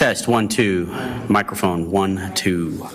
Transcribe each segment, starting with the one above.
Test, 1, 2. Microphone, 1, 2.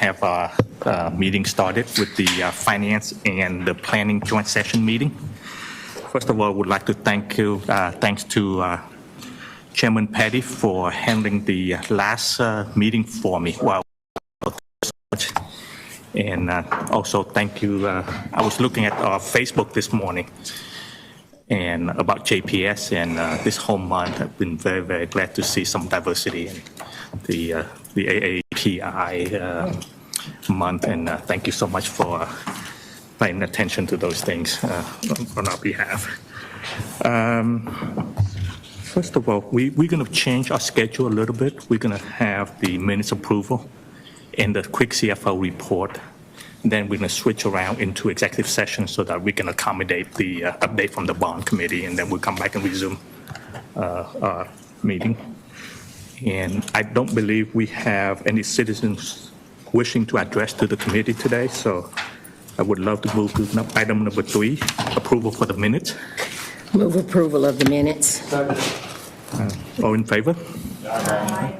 have our meeting started with the finance and the planning joint session meeting. First of all, I would like to thanks to Chairman Petty for handling the last meeting for me. Wow. And also thank you. I was looking at Facebook this morning and about JPS, and this whole month I've been very, very glad to see some diversity in the AAPI month, and thank you so much for paying attention to those things on our behalf. First of all, we're going to change our schedule a little bit. We're going to have the minutes approval and the quick CFO report. Then we're going to switch around into executive session so that we can accommodate the update from the bond committee, and then we'll come back and resume our meeting. And I don't believe we have any citizens wishing to address to the committee today, so I would love to move to item number 3, approval for the minutes. Move approval of the minutes. All in favor? Aye.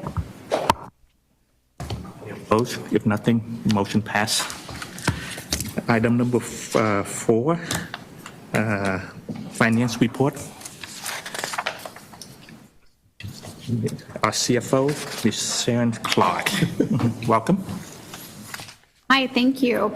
Opposed? If nothing, motion passed. Item number 4, finance report. Our CFO, Ms. Sharon Clark. Welcome. Hi, thank you.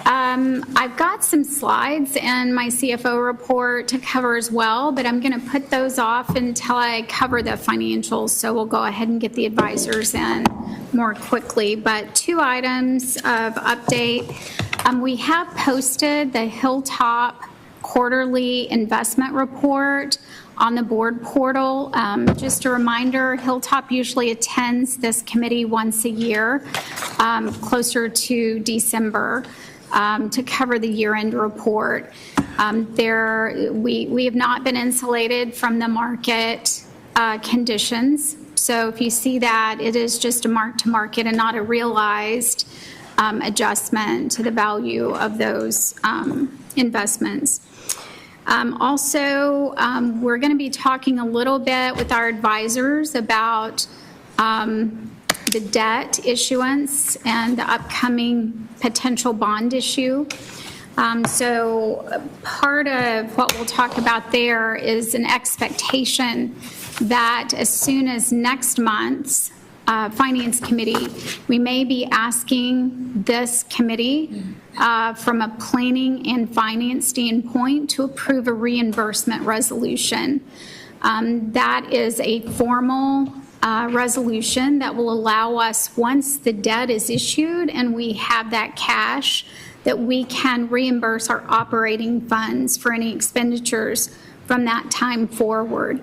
I've got some slides and my CFO report to cover as well, but I'm going to put those off until I cover the financials, so we'll go ahead and get the advisors in more quickly. But 2 items of update. We have posted the Hilltop quarterly investment report on the board portal. Just a reminder, Hilltop usually attends this committee once a year, closer to December, to cover the year-end report. We have not been insulated from the market conditions. So if you see that, it is just a mark-to-market and not a realized adjustment to the value of those investments. Also, we're going to be talking a little bit with our advisors about the debt issuance and the upcoming potential bond issue. So part of what we'll talk about there is an expectation that as soon as next month's Finance Committee, we may be asking this committee from a planning and finance standpoint to approve a reimbursement resolution. That is a formal resolution that will allow us, once the debt is issued and we have that cash, that we can reimburse our operating funds for any expenditures from that time forward.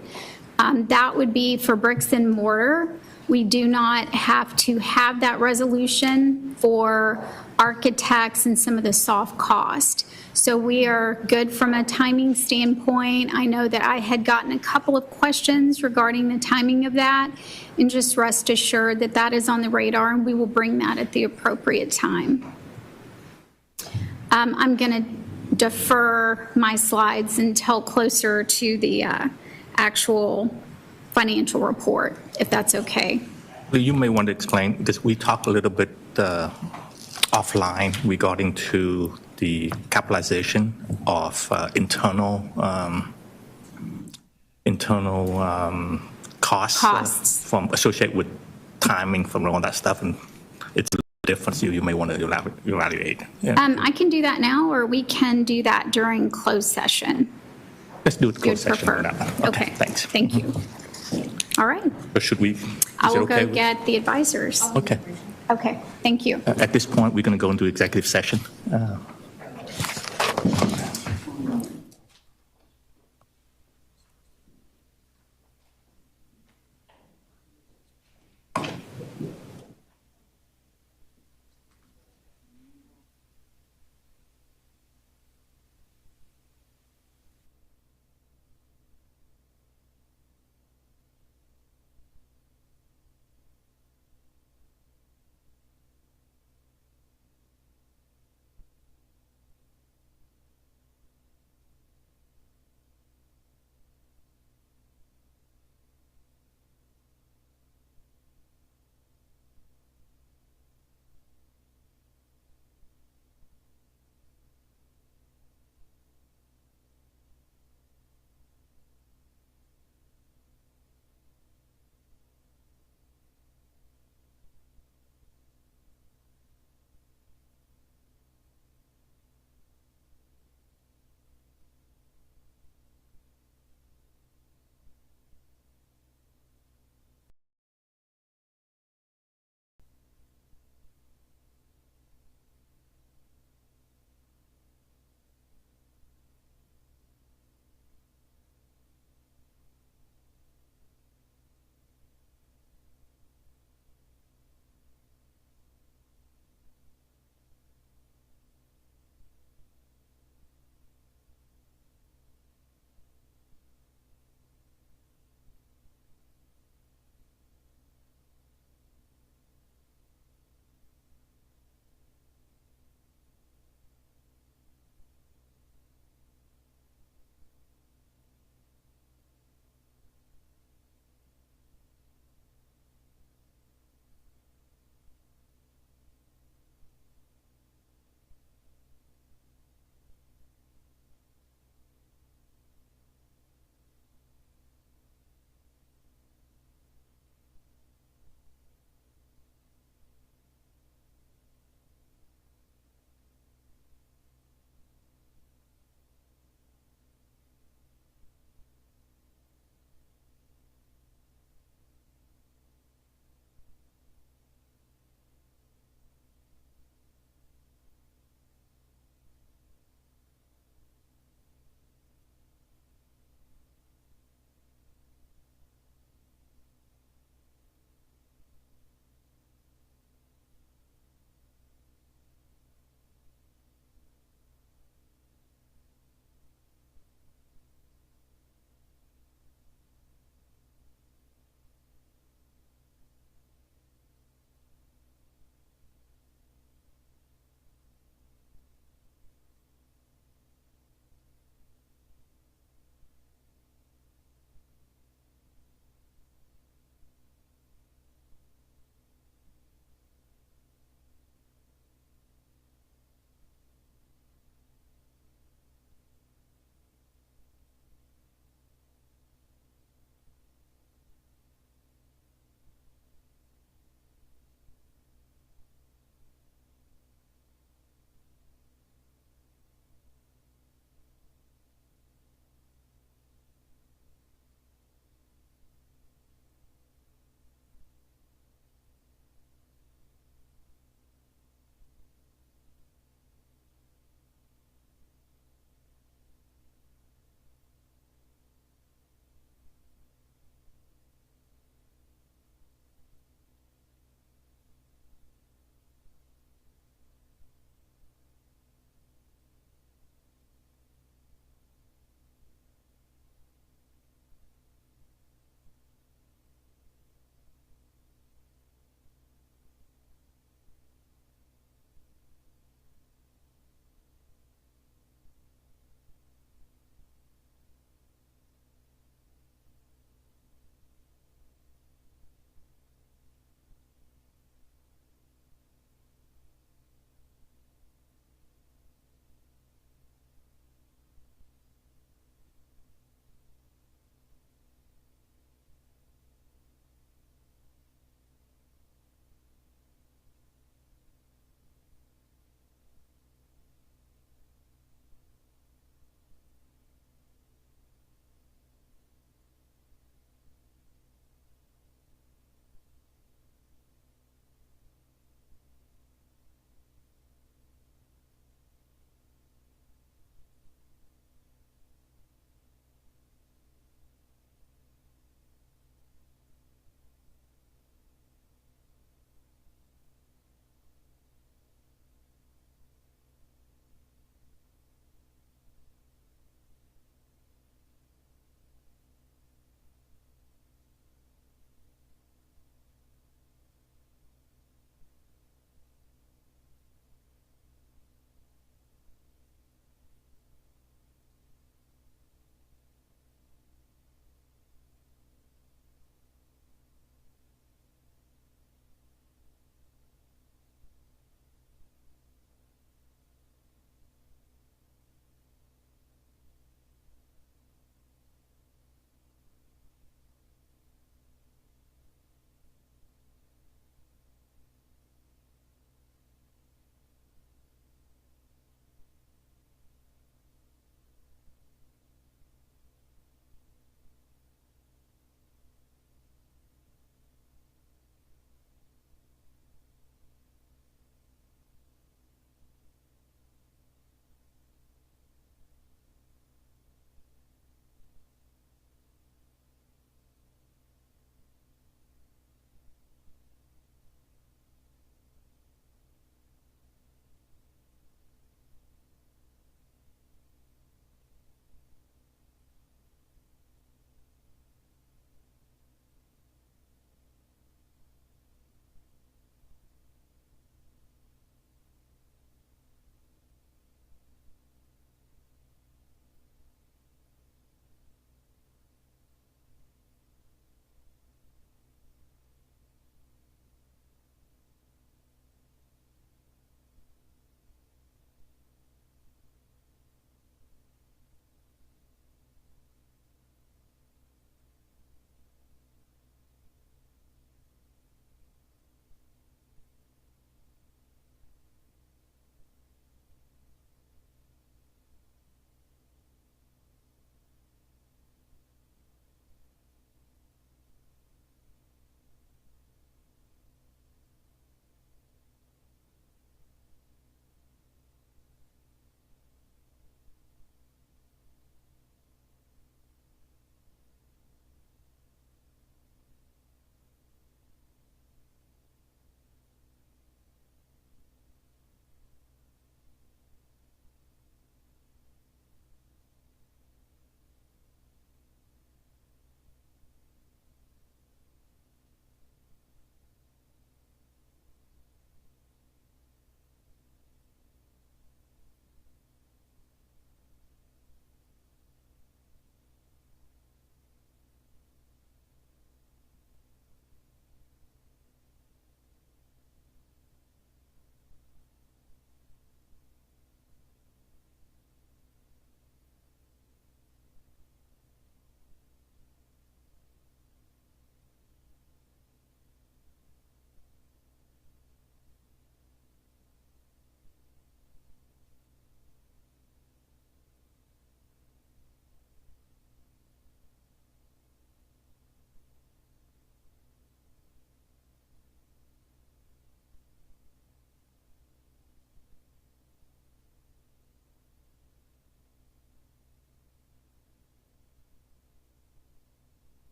That would be for bricks and mortar. We do not have to have that resolution for architects and some of the soft cost. So we are good from a timing standpoint. I know that I had gotten a couple of questions regarding the timing of that, and just rest assured that that is on the radar and we will bring that at the appropriate time. I'm going to defer my slides until closer to the actual financial report, if that's okay. You may want to explain, because we talked a little bit offline regarding to the capitalization of internal costs from associated with timing from all that stuff, and it's a difference you may want to evaluate. Yeah. I can do that now, or we can do that during closed session. Let's do it closed session. Okay, thanks. Thank you. All right. Or should we? I will go get the advisors. Okay. Okay, thank you. At this point, we're going to go into executive session.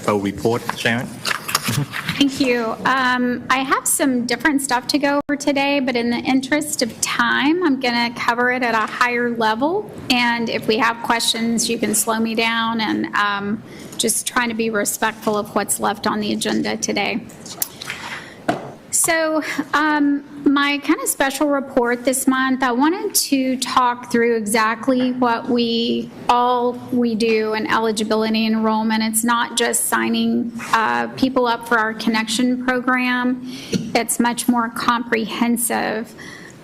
CFO report, Sharon. Thank you. I have some different stuff to go over today, but in the interest of time, I'm going to cover it at a higher level. And if we have questions, you can slow me down, and just trying to be respectful of what's left on the agenda today. So my kind of special report this month, I wanted to talk through exactly what we do in eligibility enrollment. It's not just signing people up for our connection program. It's much more comprehensive.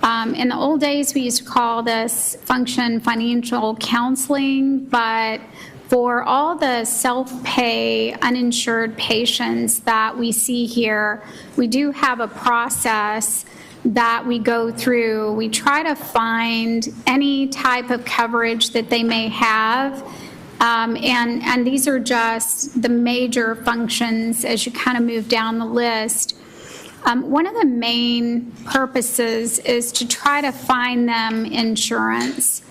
In the old days, we used to call this function financial counseling, but for all the self-pay uninsured patients that we see here, we do have a process that we go through. We try to find any type of coverage that they may have, and these are just the major functions as you kind of move down the list. One of the main purposes is to try to find them insurance.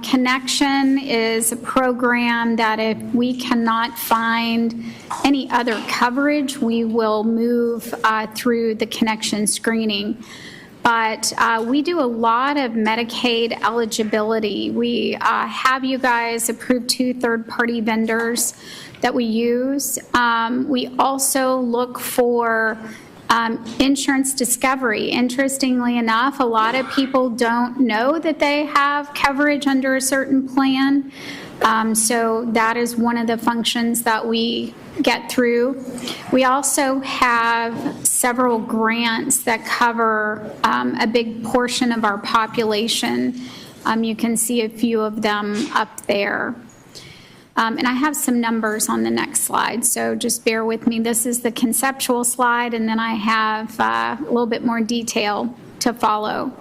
Connection is a program that if we cannot find any other coverage, we will move through the connection screening. But we do a lot of Medicaid eligibility. We have you guys approve 2 third-party vendors that we use. We also look for insurance discovery. Interestingly enough, a lot of people don't know that they have coverage under a certain plan. So that is one of the functions that we get through. We also have several grants that cover a big portion of our population. You can see a few of them up there. And I have some numbers on the next slide, so just bear with me. This is the conceptual slide, and then I have a little bit more detail to follow.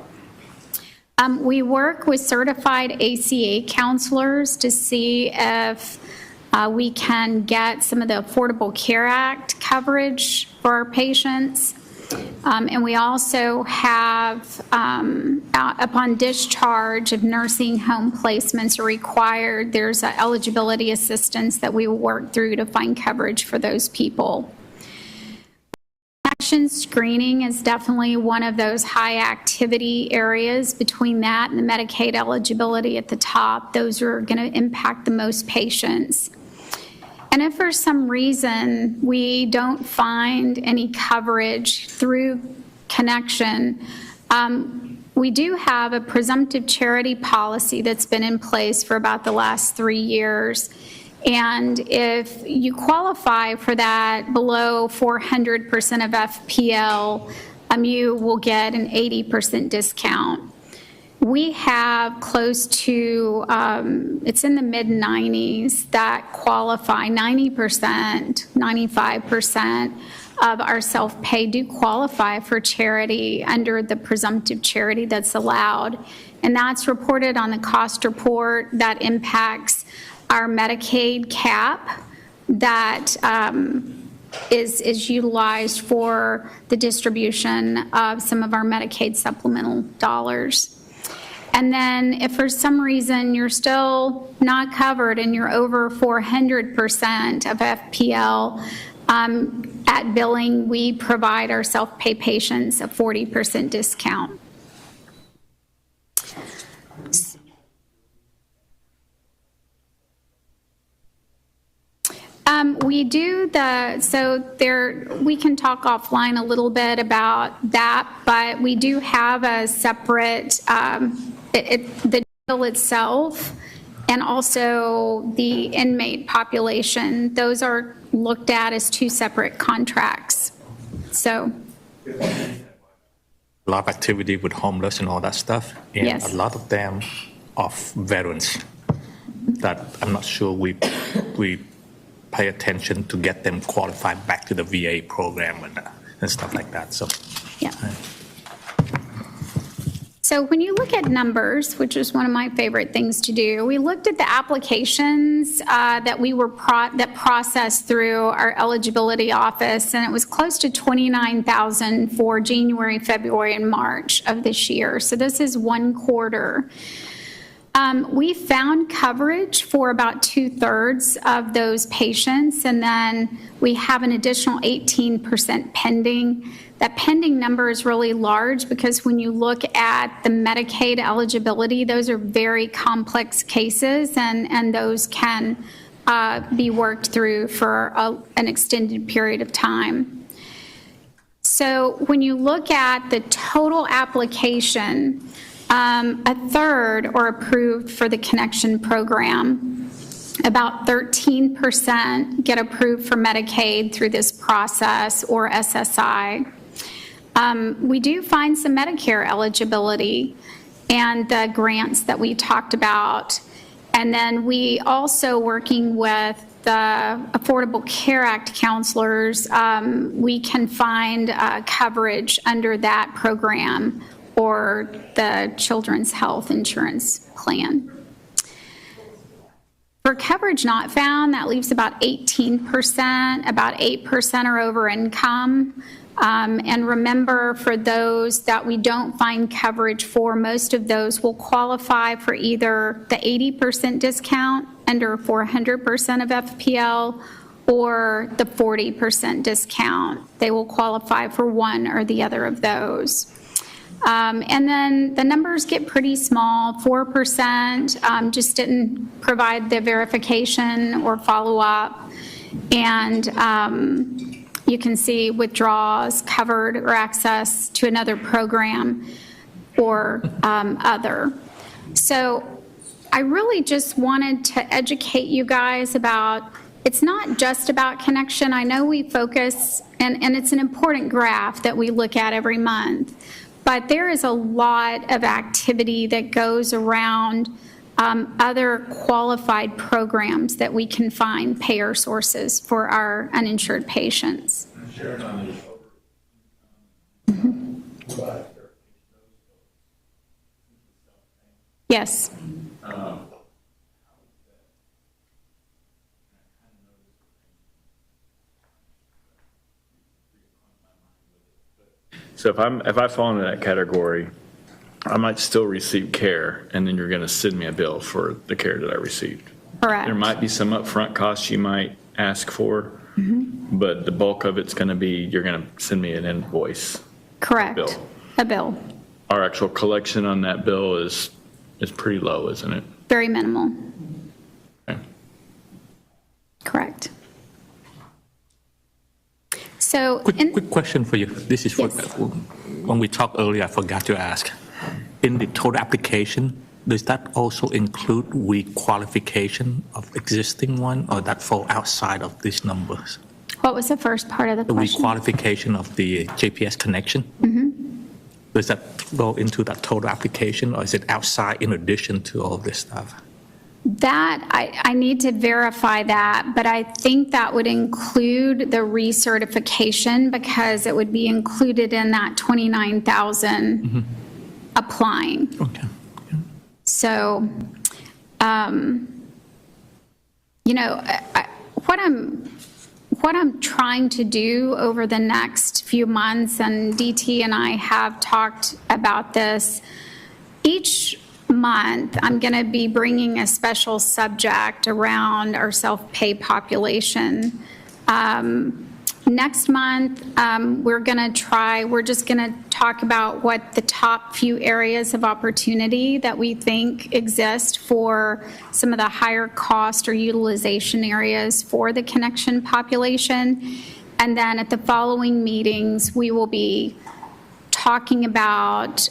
We work with certified ACA counselors to see if we can get some of the Affordable Care Act coverage for our patients. And we also have, upon discharge, if nursing home placements are required, there's eligibility assistance that we will work through to find coverage for those people. Connection screening is definitely one of those high activity areas. Between that and the Medicaid eligibility at the top, those are going to impact the most patients. And if for some reason we don't find any coverage through connection, we do have a presumptive charity policy that's been in place for about the last 3 years. And if you qualify for that below 400% of FPL, you will get an 80% discount. We have close to, it's in the mid-90s that qualify, 90%, 95% of our self-pay do qualify for charity under the presumptive charity that's allowed. And that's reported on the cost report that impacts our Medicaid cap that is utilized for the distribution of some of our Medicaid supplemental dollars. And then if for some reason you're still not covered and you're over 400% of FPL, at billing, we provide our self-pay patients a 40% discount. We do we can talk offline a little bit about that, but we do have a separate, the deal itself and also the inmate population. Those are looked at as 2 separate contracts. So. A lot of activity with homeless and all that stuff. And yes. A lot of them are veterans that I'm not sure we pay attention to get them qualified back to the VA program and stuff like that. So, yeah. So when you look at numbers, which is one of my favorite things to do, we looked at the applications that we were that processed through our eligibility office, and it was close to 29,000 for January, February, and March of this year. So this is 1 quarter. We found coverage for about 2/3 of those patients, and then we have an additional 18% pending. That pending number is really large because when you look at the Medicaid eligibility, those are very complex cases, and those can be worked through for an extended period of time. So when you look at the total application, 1/3 are approved for the Connection program. About 13% get approved for Medicaid through this process or SSI. We do find some Medicare eligibility and the grants that we talked about. And then we also, working with the Affordable Care Act counselors, we can find coverage under that program or the Children's Health Insurance Plan. For coverage not found, that leaves about 18%, about 8% are over income. And remember, for those that we don't find coverage for, most of those will qualify for either the 80% discount under 400% of FPL or the 40% discount. They will qualify for one or the other of those. And then the numbers get pretty small. 4% just didn't provide the verification or follow-up. And you can see withdrawals covered or access to another program or other. So I really just wanted to educate you guys about, it's not just about Connection. I know we focus, and it's an important graph that we look at every month, but there is a lot of activity that goes around other qualified programs that we can find payer sources for our uninsured patients. Mm-hmm. Yes. So if I fall into that category, I might still receive care, and then you're going to send me a bill for the care that I received. Correct. There might be some upfront costs you might ask for, but the bulk of it's going to be, you're going to send me an invoice. Correct. Bill. A bill. Our actual collection on that bill is pretty low, isn't it? Very minimal. Okay. Correct. So, Quick question for you. This is for, Yes. when we talked earlier, I forgot to ask. In the total application, does that also include requalification of existing one, or that fall outside of these numbers? what was the first part of the The question? requalification of the JPS connection? Does that go into that total application, or is it outside in addition to all this stuff? That, I need to verify that, but I think that would include the recertification because it would be included in that 29,000 applying. Okay. So, you know, what I'm trying to do over the next few months, and DT and I have talked about this, each month I'm going to be bringing a special subject around our self-pay population. Next month, we're just going to talk about what the top few areas of opportunity that we think exist for some of the higher cost or utilization areas for the Connection population. And then at the following meetings, we will be talking about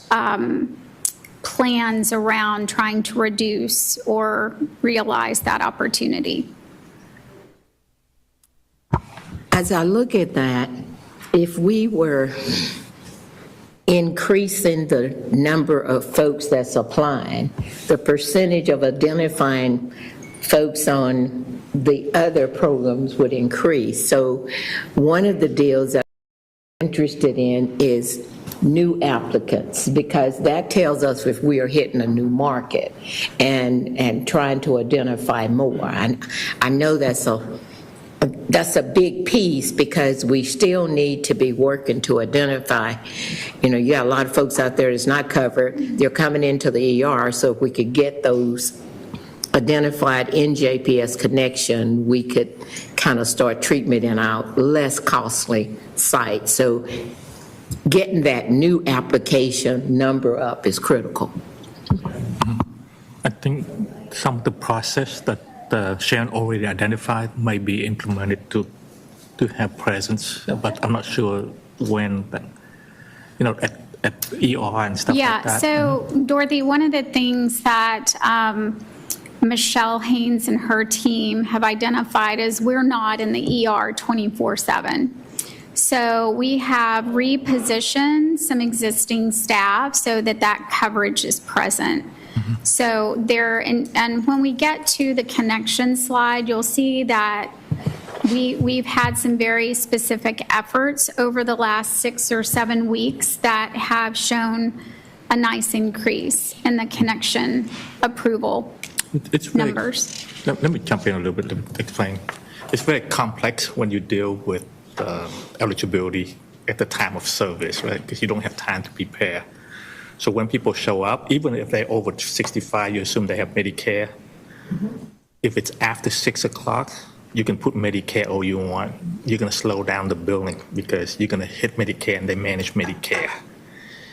plans around trying to reduce or realize that opportunity. As I look at that, if we were increasing the number of folks that's applying, the percentage of identifying folks on the other programs would increase. So one of the deals that I'm interested in is new applicants, because that tells us if we are hitting a new market and trying to identify more. And I know that's that's a big piece because we still need to be working to identify, you got a lot of folks out there that's not covered. They're coming into the ER, so if we could get those identified in JPS connection, we could kind of start treatment in our less costly site. So getting that new application number up is critical. I think some of the process that Sharon already identified may be implemented to have presence, but I'm not sure when, but, at ER and stuff like Yeah, that. so Dorothy, one of the things that Michelle Haynes and her team have identified is we're not in the ER 24/7. So we have repositioned some existing staff so that coverage is present. So and when we get to the connection slide, you'll see that we've had some very specific efforts over the last 6 or 7 weeks that have shown a nice increase in the connection approval It's very, numbers. Let me jump in a little bit to explain. It's very complex when you deal with eligibility at the time of service, right? Because you don't have time to prepare. So when people show up, even if they're over 65, you assume they have Medicare. If it's after 6 o'clock, you can put Medicare all you want. You're going to slow down the billing because you're going to hit Medicare and they manage Medicare.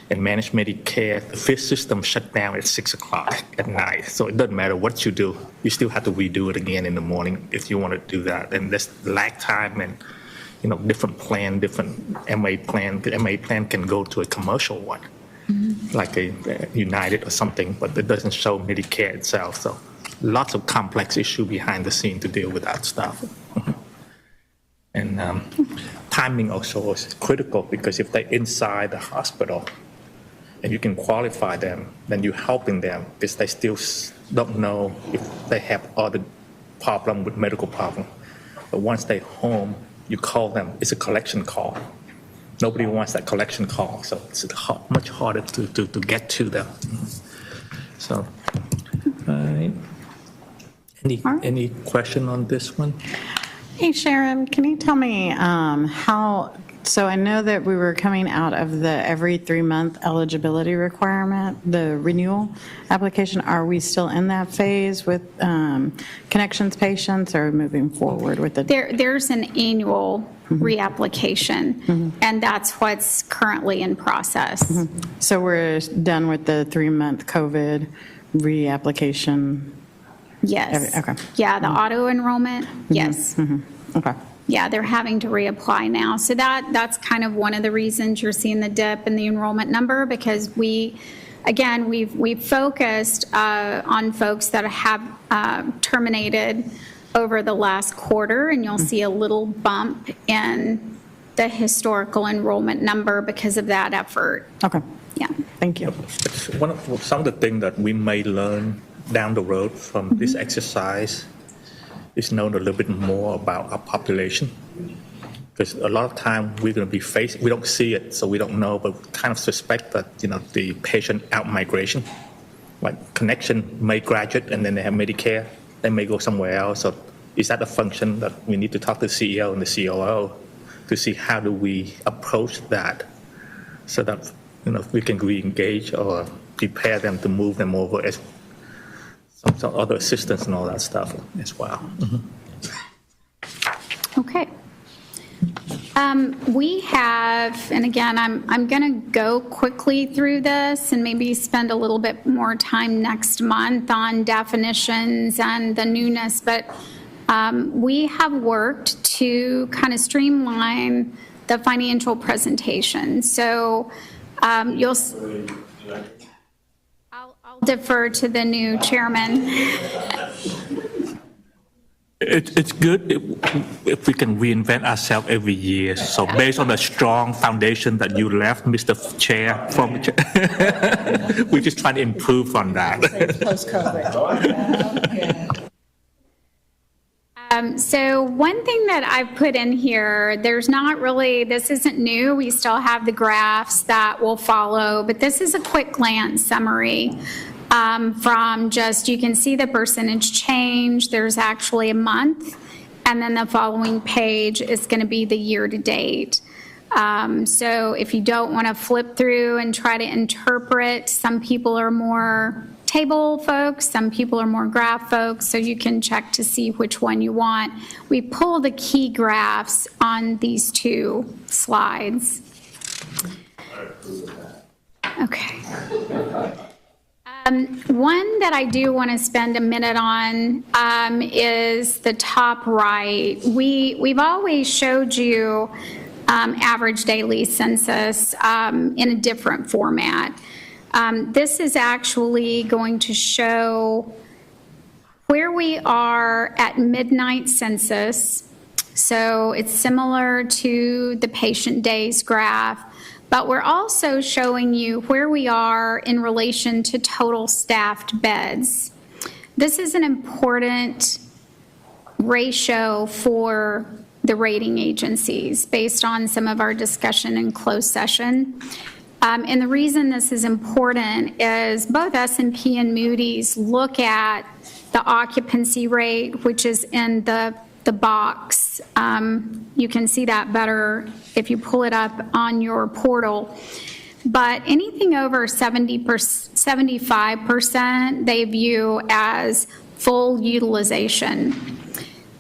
And manage Medicare, the fifth system shut down at 6 o'clock at night. So it doesn't matter what you do. You still have to redo it again in the morning if you want to do that. And there's lag time and, different plan, different MA plan. The MA plan can go to a commercial one, like a United or something, but it doesn't show Medicare itself. So lots of complex issue behind the scene to deal with that stuff. And timing also is critical because if they're inside the hospital and you can qualify them, then you're helping them because they still don't know if they have other problem with medical problem. But once they're home, you call them, it's a collection call. Nobody wants that collection call, so it's much harder to get to them. So, any question on this one? Hey, Sharon, can you tell me so I know that we were coming out of the every 3-month eligibility requirement, the renewal application. Are we still in that phase with connections patients or moving forward with the? There's an annual reapplication, and that's what's currently in process. So we're done with the 3-month COVID reapplication? Yes. Okay. Yeah, the auto enrollment, yes. Okay. Yeah, they're having to reapply now. So that's kind of one of the reasons you're seeing the dip in the enrollment number, because we've focused on folks that have terminated over the last quarter, and you'll see a little bump in the historical enrollment number because of that effort. Okay. Yeah. Thank you. Some of the things that we may learn down the road from this exercise is know a little bit more about our population. Because a lot of time we're going to be facing, we don't see it, so we don't know, but we kind of suspect that, the patient out migration, like connection may graduate and then they have Medicare, they may go somewhere else. So is that a function that we need to talk to the CEO and the COO to see how do we approach that so that, we can re-engage or prepare them to move them over as some other assistance and all that stuff as well. Okay. We have, and again, I'm going to go quickly through this and maybe spend a little bit more time next month on definitions and the newness, but we have worked to kind of streamline the financial presentation. So I'll defer to the new chairman. It's good if we can reinvent ourselves every year. So based on the strong foundation that you left, Mr. Chair, we're just trying to improve on that. So one thing that I've put in here, this isn't new. We still have the graphs that will follow, but this is a quick glance summary from you can see the percentage change. There's actually a month and then the following page is going to be the year-to-date. So if you don't want to flip through and try to interpret, some people are more table folks, some people are more graph folks, so you can check to see which one you want. We pull the key graphs on these two slides. Okay. One that I do want to spend a minute on is the top right. We've always showed you average daily census in a different format. This is actually going to show where we are at midnight census. So it's similar to the patient days graph, but we're also showing you where we are in relation to total staffed beds. This is an important ratio for the rating agencies based on some of our discussion in closed session. And the reason this is important is both S&P and Moody's look at the occupancy rate, which is in the box. You can see that better if you pull it up on your portal. But anything over 75%, they view as full utilization.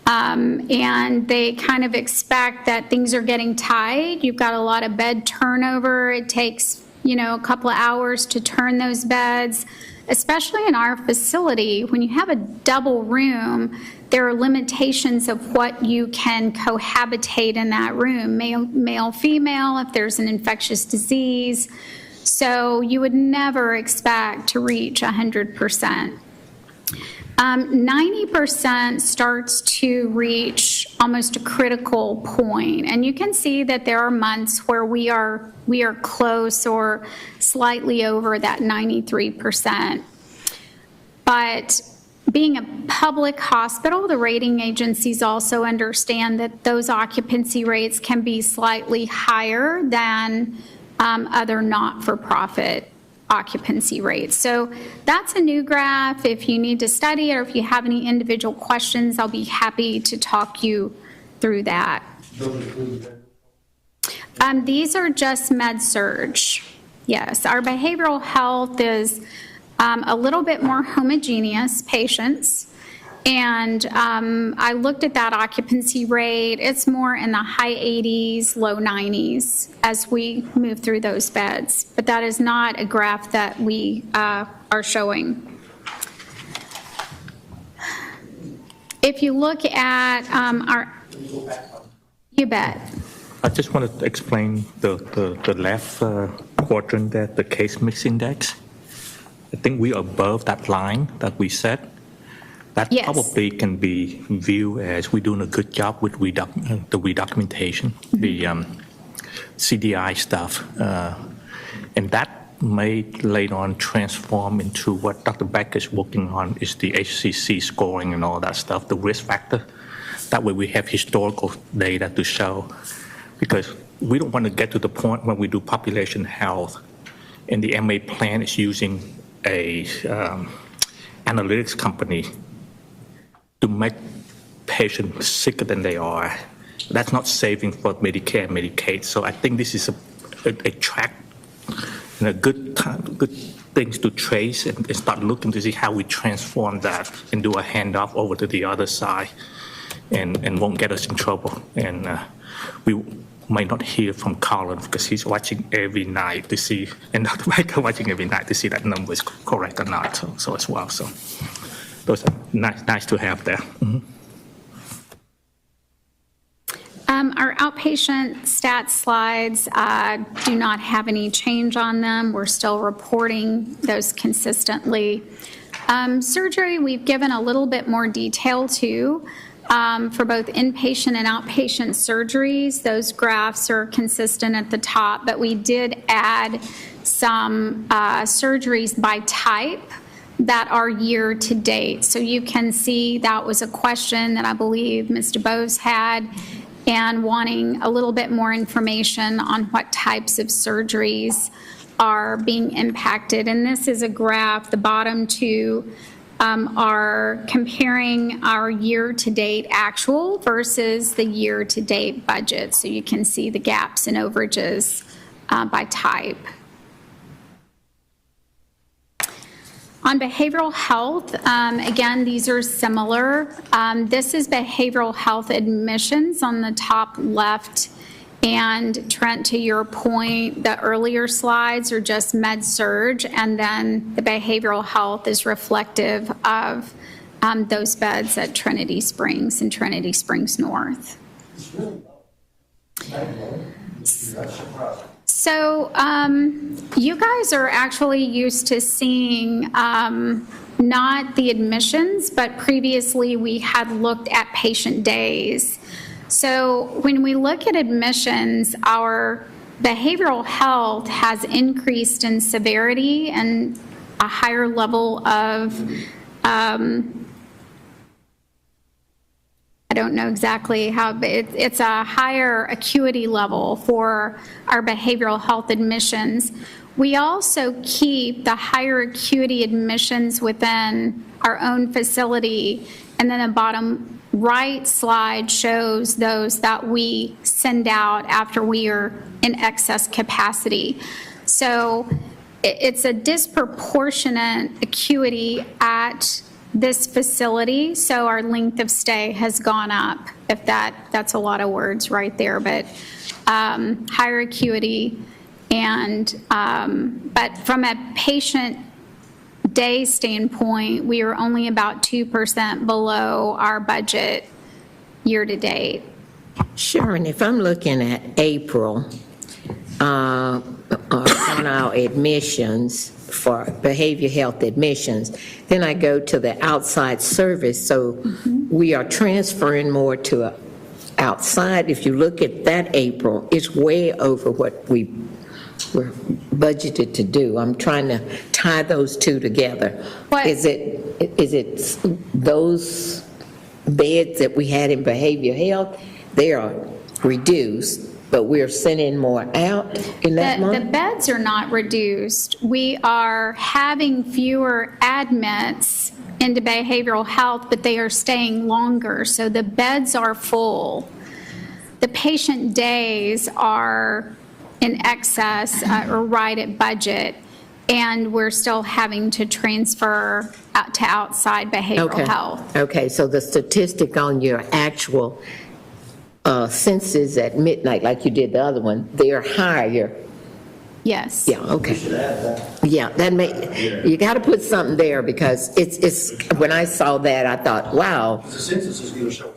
And they kind of expect that things are getting tight. You've got a lot of bed turnover. It takes, a couple of hours to turn those beds, especially in our facility. When you have a double room, there are limitations of what you can cohabitate in that room, male, female, if there's an infectious disease. So you would never expect to reach 100%. 90% starts to reach almost a critical point, and you can see that there are months where we are close or slightly over that 93%. But being a public hospital, the rating agencies also understand that those occupancy rates can be slightly higher than other not-for-profit occupancy rates. So that's a new graph. If you need to study it or if you have any individual questions, I'll be happy to talk you through that. These are just med-surg. Yes, our behavioral health is a little bit more homogeneous patients. And I looked at that occupancy rate. It's more in the high 80s, low 90s as we move through those beds. But that is not a graph that we are showing. If you look at you bet. I just wanted to explain the left quadrant there, the case mix index. I think we are above that line that we set. That Yes. probably can be viewed as we're doing a good job with the redocumentation, the CDI stuff. And that may later on transform into what Dr. Beck is working on is the HCC scoring and all that stuff, the risk factor. That way we have historical data to show, because we don't want to get to the point when we do population health and the MA plan is using a analytics company to make patients sicker than they are. That's not saving for Medicare and Medicaid. So I think this is a track and a good things to trace and start looking to see how we transform that and do a handoff over to the other side and won't get us in trouble. And we might not hear from Colin because he's watching every night to see, and Dr. Baker watching every night to see that number is correct or not, so as well. So those are nice to have there. Mm-hmm. Our outpatient stats slides do not have any change on them. We're still reporting those consistently. Surgery, we've given a little bit more detail to. For both inpatient and outpatient surgeries, those graphs are consistent at the top, but we did add some surgeries by type that are year to date. So you can see that was a question that I believe Mr. Bose had, and wanting a little bit more information on what types of surgeries are being impacted. And this is a graph, the bottom two are comparing our year-to-date actual versus the year-to-date budget. So you can see the gaps and overages by type. On behavioral health, again, these are similar. This is behavioral health admissions on the top left. And Trent, to your point, the earlier slides are just med-surg, and then the behavioral health is reflective of those beds at Trinity Springs and Trinity Springs North. So you guys are actually used to seeing not the admissions, but previously we had looked at patient days. So when we look at admissions, our behavioral health has increased in severity and a higher level of, I don't know exactly how, but it's a higher acuity level for our behavioral health admissions. We also keep the higher acuity admissions within our own facility, and then the bottom right slide shows those that we send out after we are in excess capacity. So it's a disproportionate acuity at this facility, so our length of stay has gone up, if that's a lot of words right there, but higher acuity. And but from a patient day standpoint, we are only about 2% below our budget year to date. Sharon, if I'm looking at April, on our admissions for behavior health admissions, then I go to the outside service, so we are transferring more to outside. If you look at that April, it's way over what we're budgeted to do. I'm trying to tie those two together. What? Is it those beds that we had in behavior health, they are reduced, but we're sending more out in that month? The beds are not reduced. We are having fewer admits into behavioral health, but they are staying longer, so the beds are full. The patient days are in excess or right at budget, and we're still having to transfer out to outside behavioral health. Okay, so the statistic on your actual census at midnight, like you did the other one, they're higher. Yes. Yeah, okay. Yeah, that you got to put something there, because it's when I saw that, I thought, wow. The census is going to show.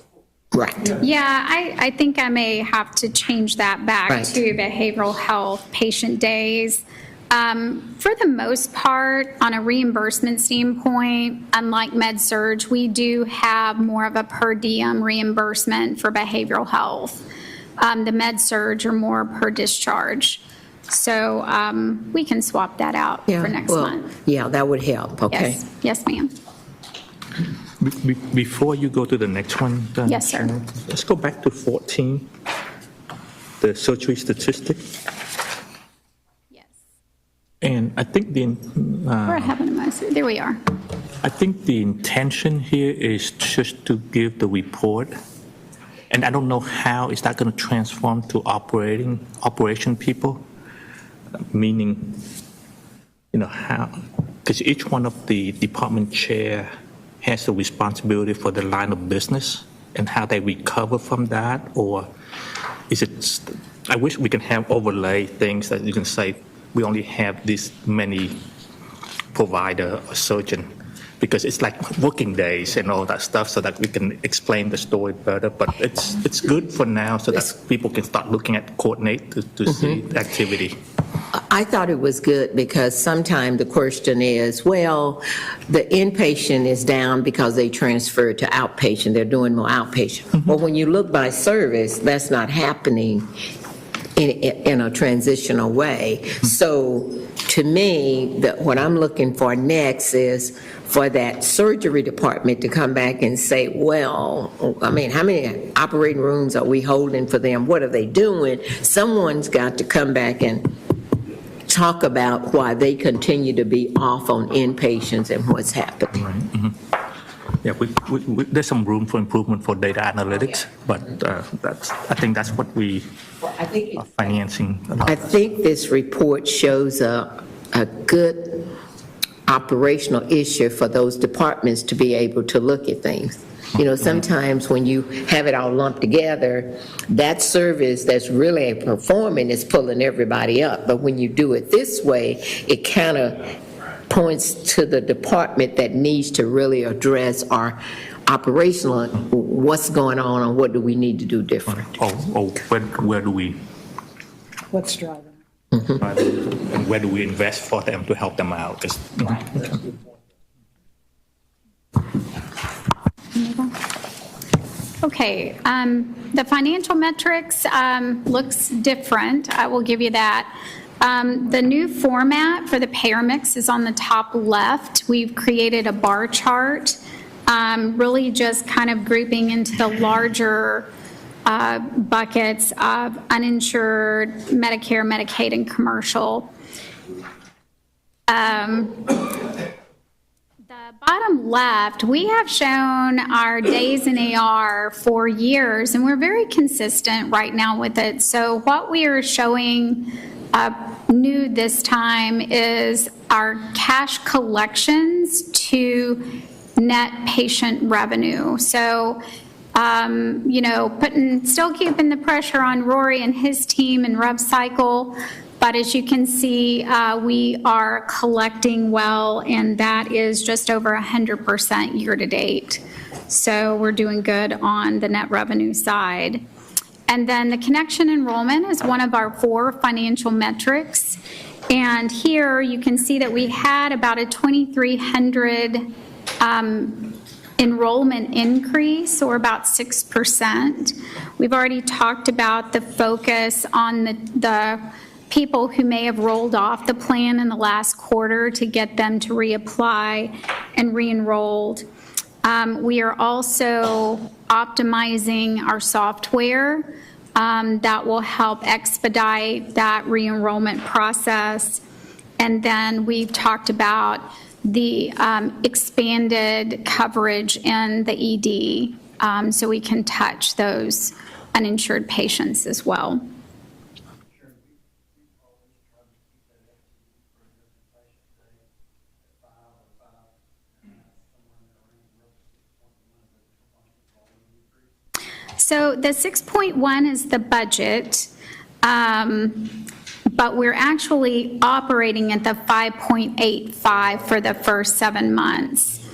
Right. Yeah, I think I may have to change that back Right. to behavioral health patient days. For the most part, on a reimbursement standpoint, unlike med-surg, we do have more of a per diem reimbursement for behavioral health. The med-surg are more per discharge. So we can swap that out for next month. Yeah, that would help, okay. Yes, yes, ma'am. Before you go to the next one, Yes, sir. Sharon, let's go back to 14, the surgery statistic. Yes. And I think We're having a most, there we are. I think the intention here is just to give the report, and I don't know how is that going to transform to operation people, meaning, how, because each one of the department chair has the responsibility for the line of business and how they recover from that, or is it, I wish we can have overlay things that you can say, we only have this many provider or surgeon, because it's like working days and all that stuff, so that we can explain the story better. But it's good for now, so that people can start looking at coordinate to see the activity. I thought it was good, because sometimes the question is, well, the inpatient is down because they transferred to outpatient. They're doing more outpatient. Well, when you look by service, that's not happening in a transitional way. So to me, what I'm looking for next is for that surgery department to come back and say, well, I mean, how many operating rooms are we holding for them? What are they doing? Someone's got to come back and talk about why they continue to be off on inpatients and what's happening. Yeah, there's some room for improvement for data analytics, but I think that's what we are financing. I think this report shows a good operational issue for those departments to be able to look at things. You know, sometimes when you have it all lumped together, that service that's really performing is pulling everybody up. But when you do it this way, it kind of points to the department that needs to really address our operational, what's going on and what do we need to do different. Where do we? What's driving? And where do we invest for them to help them out? Okay, the financial metrics looks different. I will give you that. The new format for the payer mix is on the top left. We've created a bar chart, really just kind of grouping into the larger buckets of uninsured, Medicare, Medicaid, and commercial. The bottom left, we have shown our days in AR for years, and we're very consistent right now with it. So what we are showing new this time is our cash collections to net patient revenue. So, you know, still keeping the pressure on Rory and his team and rev cycle, but as you can see, we are collecting well, and that is just over 100% year to date. So we're doing good on the net revenue side. And then the connection enrollment is one of our 4 financial metrics. And here you can see that we had about a 2,300 enrollment increase, or about 6%. We've already talked about the focus on the people who may have rolled off the plan in the last quarter to get them to reapply and re-enrolled. We are also optimizing our software that will help expedite that re-enrollment process. And then we've talked about the expanded coverage in the ED, so we can touch those uninsured patients as well. So the 6.1 is the budget, but we're actually operating at the 5.85 for the first 7 months.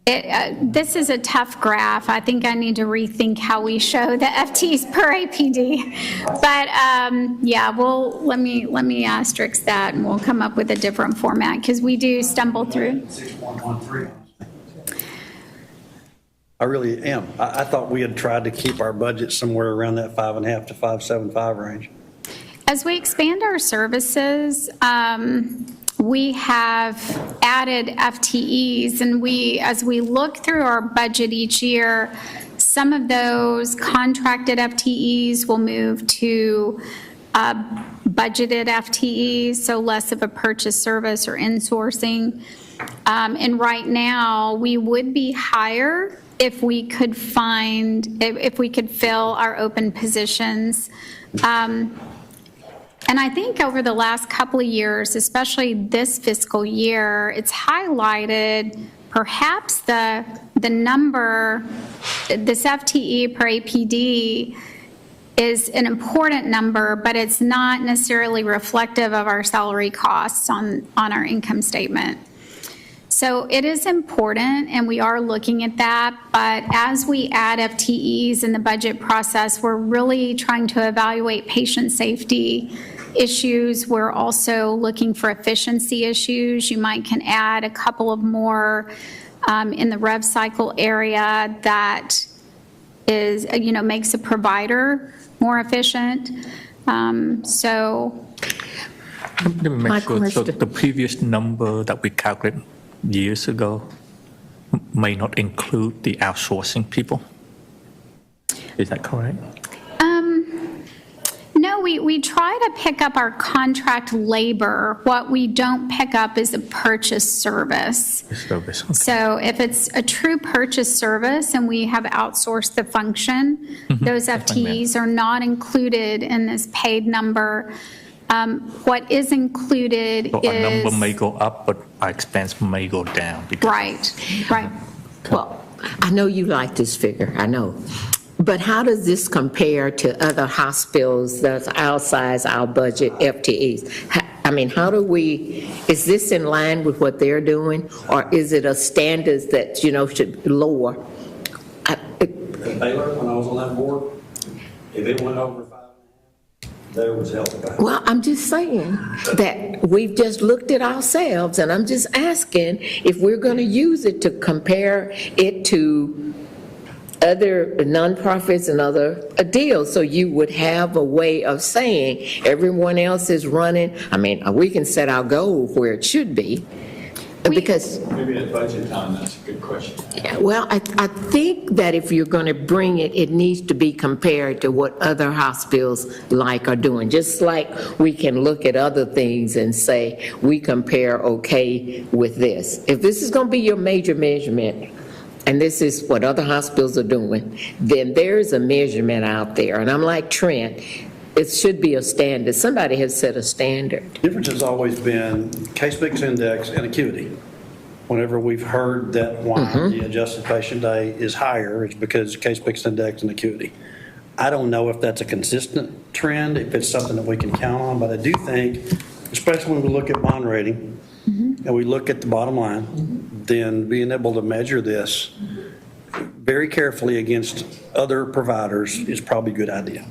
This is a tough graph. I think I need to rethink how we show the FTEs per APD. But yeah, let me asterisk that, and we'll come up with a different format because we do stumble through. 6.13. I really am. I thought we had tried to keep our budget somewhere around that 5.5 to 5.75 range. As we expand our services, we have added FTEs, and as we look through our budget each year, some of those contracted FTEs will move to budgeted FTEs, so less of a purchase service or insourcing. And right now, we would be higher if we could fill our open positions. And I think over the last couple of years, especially this fiscal year, it's highlighted perhaps the number, this FTE per APD is an important number, but it's not necessarily reflective of our salary costs on our income statement. So it is important, and we are looking at that, but as we add FTEs in the budget process, we're really trying to evaluate patient safety issues. We're also looking for efficiency issues. You can add a couple of more in the rev cycle area that is, makes a provider more efficient. So let me make sure. So the previous number that we calculated years ago may not include the outsourcing people. Is that correct? No, we try to pick up our contract labor. What we don't pick up is a purchase service. Service. So if it's a true purchase service and we have outsourced the function, those FTEs are not included in this paid number. What is included So our number may is, go up, but our expense may go down. right. Well, I know you like this figure, I know. But how does this compare to other hospitals that's outside our budget FTEs? I mean, how do we, is this in line with what they're doing? Or is it a standards that, should lower? Baylor, when I was on that board, if it went over 5.5, there was hell to pay. Well, I'm just saying that we've just looked at ourselves, and I'm just asking if we're going to use it to compare it to other nonprofits and other deals, so you would have a way of saying everyone else is running. I mean, we can set our goal where it should be, because, Maybe at budget time, that's a good question. well, I think that if you're going to bring it, it needs to be compared to what other hospitals are doing. Just like we can look at other things and say, we compare okay with this. If this is going to be your major measurement, and this is what other hospitals are doing, then there's a measurement out there. And I'm like Trent, it should be a standard. Somebody has set a standard. Difference has always been case mix index and acuity. Whenever we've heard that why the adjusted patient day is higher, it's because case mix index and acuity. I don't know if that's a consistent trend, if it's something that we can count on, but I do think, especially when we look at bond rating and we look at the bottom line, then being able to measure this very carefully against other providers is probably a good idea.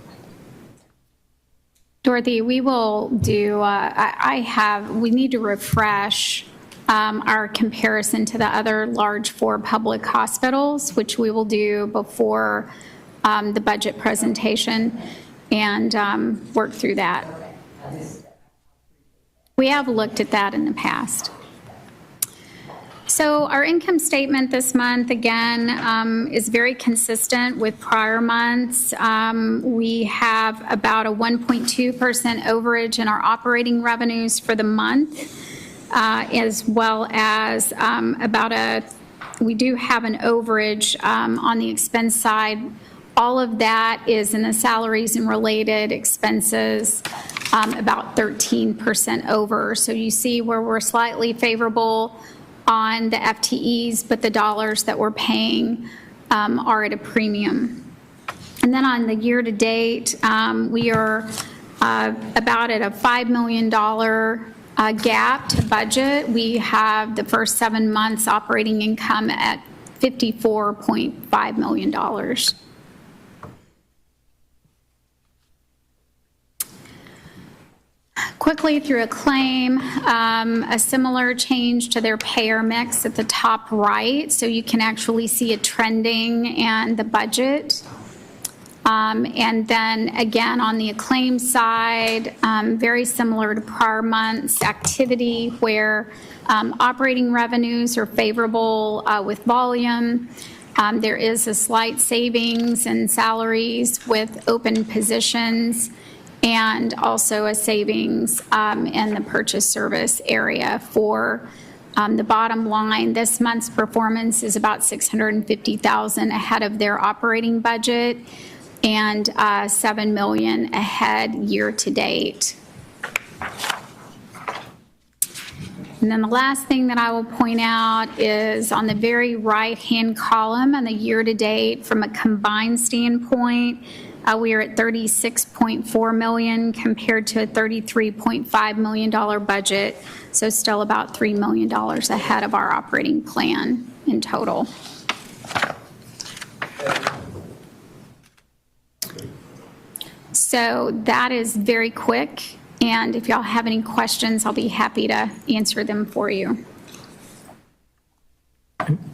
Dorothy, we will do, we need to refresh our comparison to the other large 4 public hospitals, which we will do before the budget presentation, and work through that. We have looked at that in the past. So our income statement this month, again, is very consistent with prior months. We have about a 1.2% overage in our operating revenues for the month, as well as we do have an overage on the expense side. All of that is in the salaries and related expenses, about 13% over. So you see where we're slightly favorable on the FTEs, but the dollars that we're paying are at a premium. And then on the year-to-date, we are about at a $5 million gap to budget. We have the first 7 months operating income at $54.5 million. Quickly through a claim, a similar change to their payer mix at the top right, so you can actually see a trending and the budget. And then again, on the acclaim side, very similar to prior months, activity where operating revenues are favorable with volume. There is a slight savings in salaries with open positions, and also a savings in the purchase service area. For the bottom line, this month's performance is about $650,000 ahead of their operating budget, and $7 million ahead year to date. And then the last thing that I will point out is on the very right-hand column on the year to date from a combined standpoint, we are at $36.4 million compared to a $33.5 million budget, so still about $3 million ahead of our operating plan in total. So that is very quick, and if y'all have any questions, I'll be happy to answer them for you.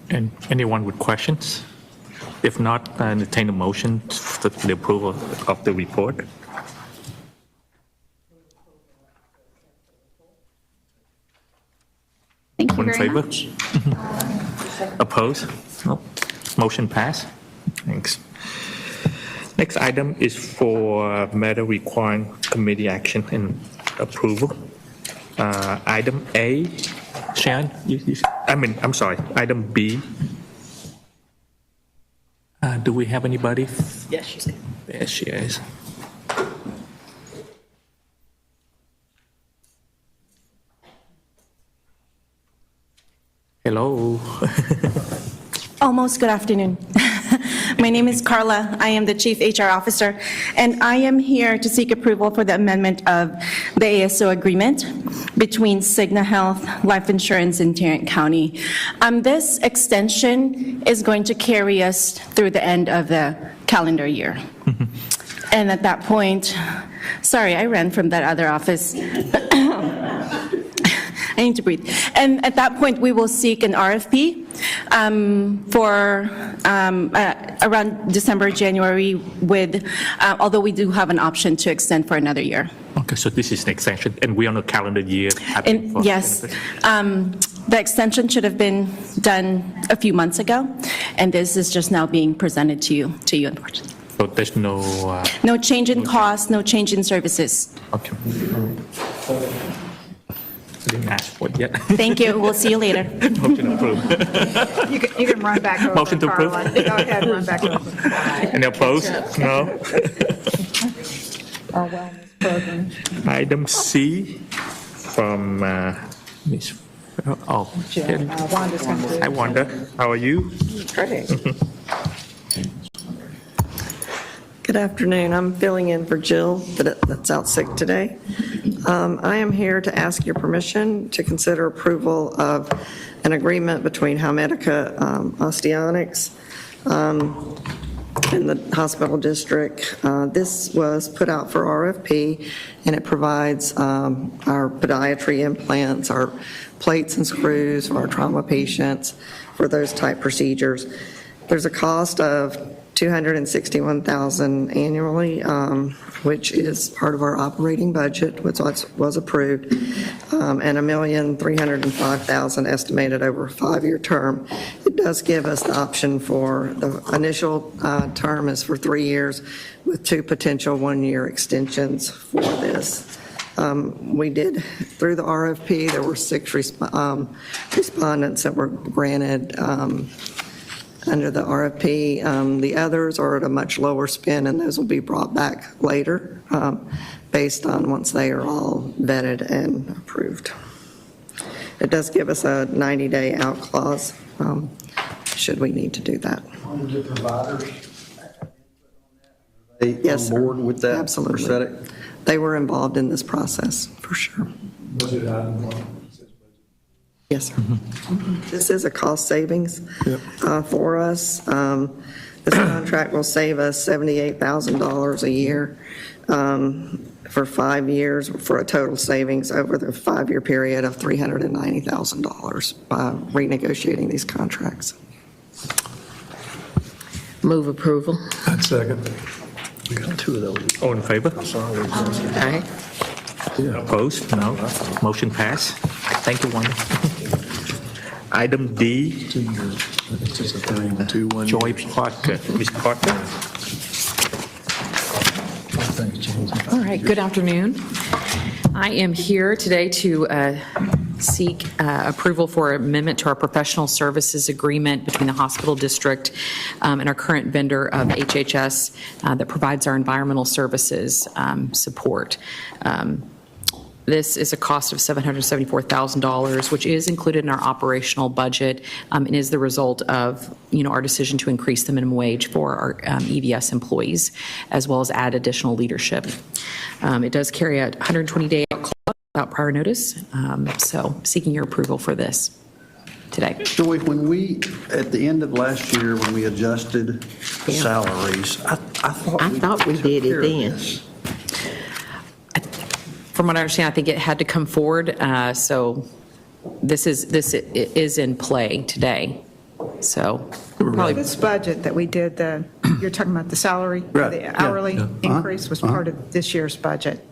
And anyone with questions? If not, I entertain a motion for the approval of the report. Thank you All in very favor? much. Opposed? No. Motion passed. Thanks. Next item is for matter requiring committee action and approval. Item A, Sharon, I'm sorry, item B. Do we have anybody? Yes, she's there. There she is. Hello. Almost good afternoon. My name is Carla. I am the Chief HR Officer, and I am here to seek approval for the amendment of the ASO agreement between Cigna Health Life Insurance in Tarrant County. This extension is going to carry us through the end of the calendar year. And at that point, sorry, I ran from that other office. I need to breathe. And at that point, we will seek an RFP for around December, January, with, although we do have an option to extend for another year. Okay, so this is an extension, and we're on a calendar year. And yes, the extension should have been done a few months ago, and this is just now being presented to you, unfortunately. So there's no... No change in cost, no change in services. Okay. I didn't ask for it yet. Thank you. We'll see you later. Motion approved. You can run back over, Motion to approve. Carla. Go ahead, run back over. Any opposed? No. Our wellness program. Item C from Ms. Jill, Wanda's going to do it. Hi, Wanda. How are you? Great. Good afternoon. I'm filling in for Jill that's out sick today. I am here to ask your permission to consider approval of an agreement between Helmetica, Osteonics, and the hospital district. This was put out for RFP, and it provides our podiatry implants, our plates and screws for our trauma patients, for those type procedures. There's a cost of $261,000 annually, which is part of our operating budget, which was approved, and $1,305,000 estimated over a 5-year term. It does give us the option for the initial term is for 3 years with 2 potential 1-year extensions for this. We did, through the RFP, there were 6 respondents that were granted under the RFP. The others are at a much lower spin, and those will be brought back later based on once they are all vetted and approved. It does give us a 90-day out clause should we need to do that. The providers, they Yes, on sir. board with that? Absolutely. Prosthetic? They were involved in this process, for sure. Yes, sir. This is a cost savings for us. This contract will save us $78,000 a year for 5 years, for a total savings over the 5-year period of $390,000 by renegotiating these contracts. Move approval. I'd second. We got 2 of those. All in favor? Aye. Opposed? No. Motion passed. Thank you, Wanda. Item D, Joy Parker. Ms. Parker? All right, good afternoon. I am here today to seek approval for amendment to our professional services agreement between the hospital district and our current vendor of HHS that provides our environmental services support. This is a cost of $774,000, which is included in our operational budget and is the result of, our decision to increase the minimum wage for our EVS employees, as well as add additional leadership. It does carry a 120-day out clause without prior notice, so seeking your approval for this today. Joy, when we, at the end of last year, when we adjusted salaries, I thought we did it then. From what I understand, I think it had to come forward, so this is in play today, so. There probably, This budget that we did, you're talking about the salary, Right, the yeah, hourly yeah. increase was part of this year's budget.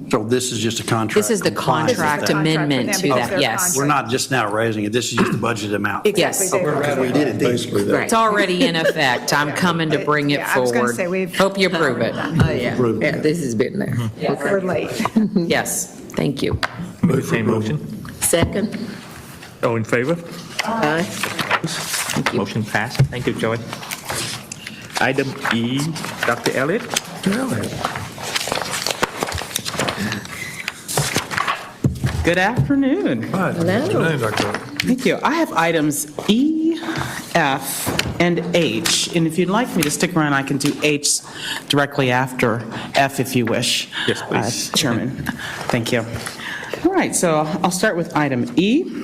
So this is just a contract. this is the compliance with contract that. amendment This is to the contract that, for them yes. because We're not just now raising it, this is just the budget amount. Yes. Exactly. We did it then. It's already in effect. I'm coming to bring it Yeah, I was gonna forward. say we've- Hope you approve it. Oh, yeah, yeah, this has been there. We're late. Yes, thank you. Make the same motion. Second? All in favor? Aye. Motion passed. Thank you, Joy. Item E, Dr. Elliott. Good afternoon. Hello. Thank you. I have items E, F, and H. And if you'd like me to stick around, I can do H directly after F if you wish. Yes, please. Chairman. Thank you. All right, so I'll start with item E.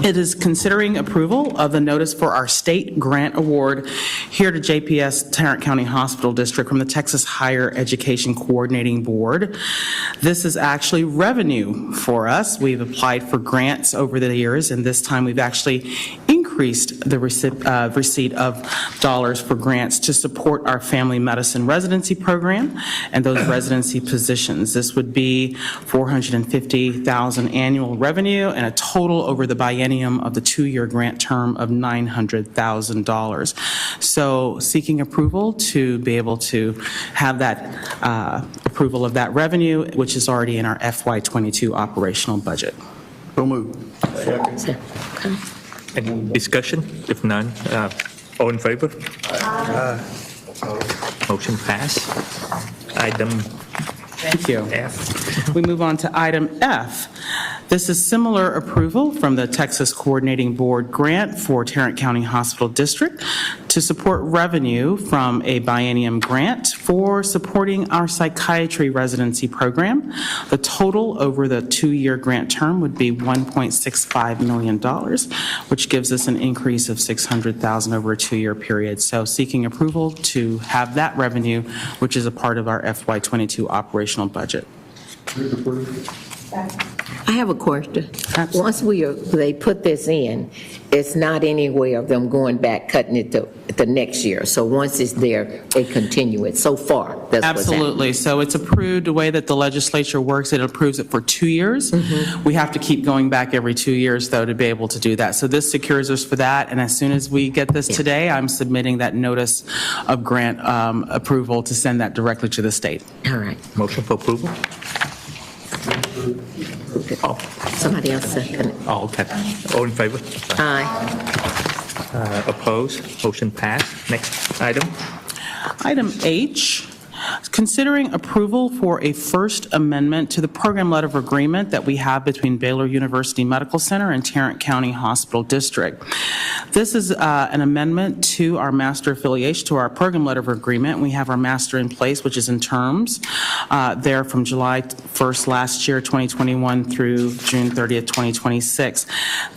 It is considering approval of the notice for our state grant award here to JPS Tarrant County Hospital District from the Texas Higher Education Coordinating Board. This is actually revenue for us. We've applied for grants over the years, and this time we've actually increased the receipt of dollars for grants to support our family medicine residency program and those residency positions. This would be $450,000 annual revenue and a total over the biennium of the 2-year grant term of $900,000. So seeking approval to be able to have that approval of that revenue, which is already in our FY22 operational budget. So moved. Any discussion? If none, all in favor? Motion passed. Item Thank you. F. We move on to item F. This is similar approval from the Texas Coordinating Board grant for Tarrant County Hospital District to support revenue from a biennium grant for supporting our psychiatry residency program. The total over the 2-year grant term would be $1.65 million, which gives us an increase of $600,000 over a 2-year period. So seeking approval to have that revenue, which is a part of our FY22 operational budget. I have a question. Once they put this in, it's not any way of them going back, cutting it to the next year. So once it's there, they continue it. So far, that's what's happening. Absolutely. So it's approved, the way that the legislature works, it approves it for 2 years. We have to keep going back every 2 years, though, to be able to do that. So this secures us for that, and as soon as we get this today, I'm submitting that notice of grant approval to send that directly to the state. All right. Motion for approval? Somebody else second it. Oh, okay. All in favor? Aye. Opposed? Motion passed. Next item. Item H, considering approval for a first amendment to the program letter of agreement that we have between Baylor University Medical Center and Tarrant County Hospital District. This is an amendment to our master affiliation, to our program letter of agreement. We have our master in place, which is in terms there from July 1st last year, 2021, through June 30th, 2026.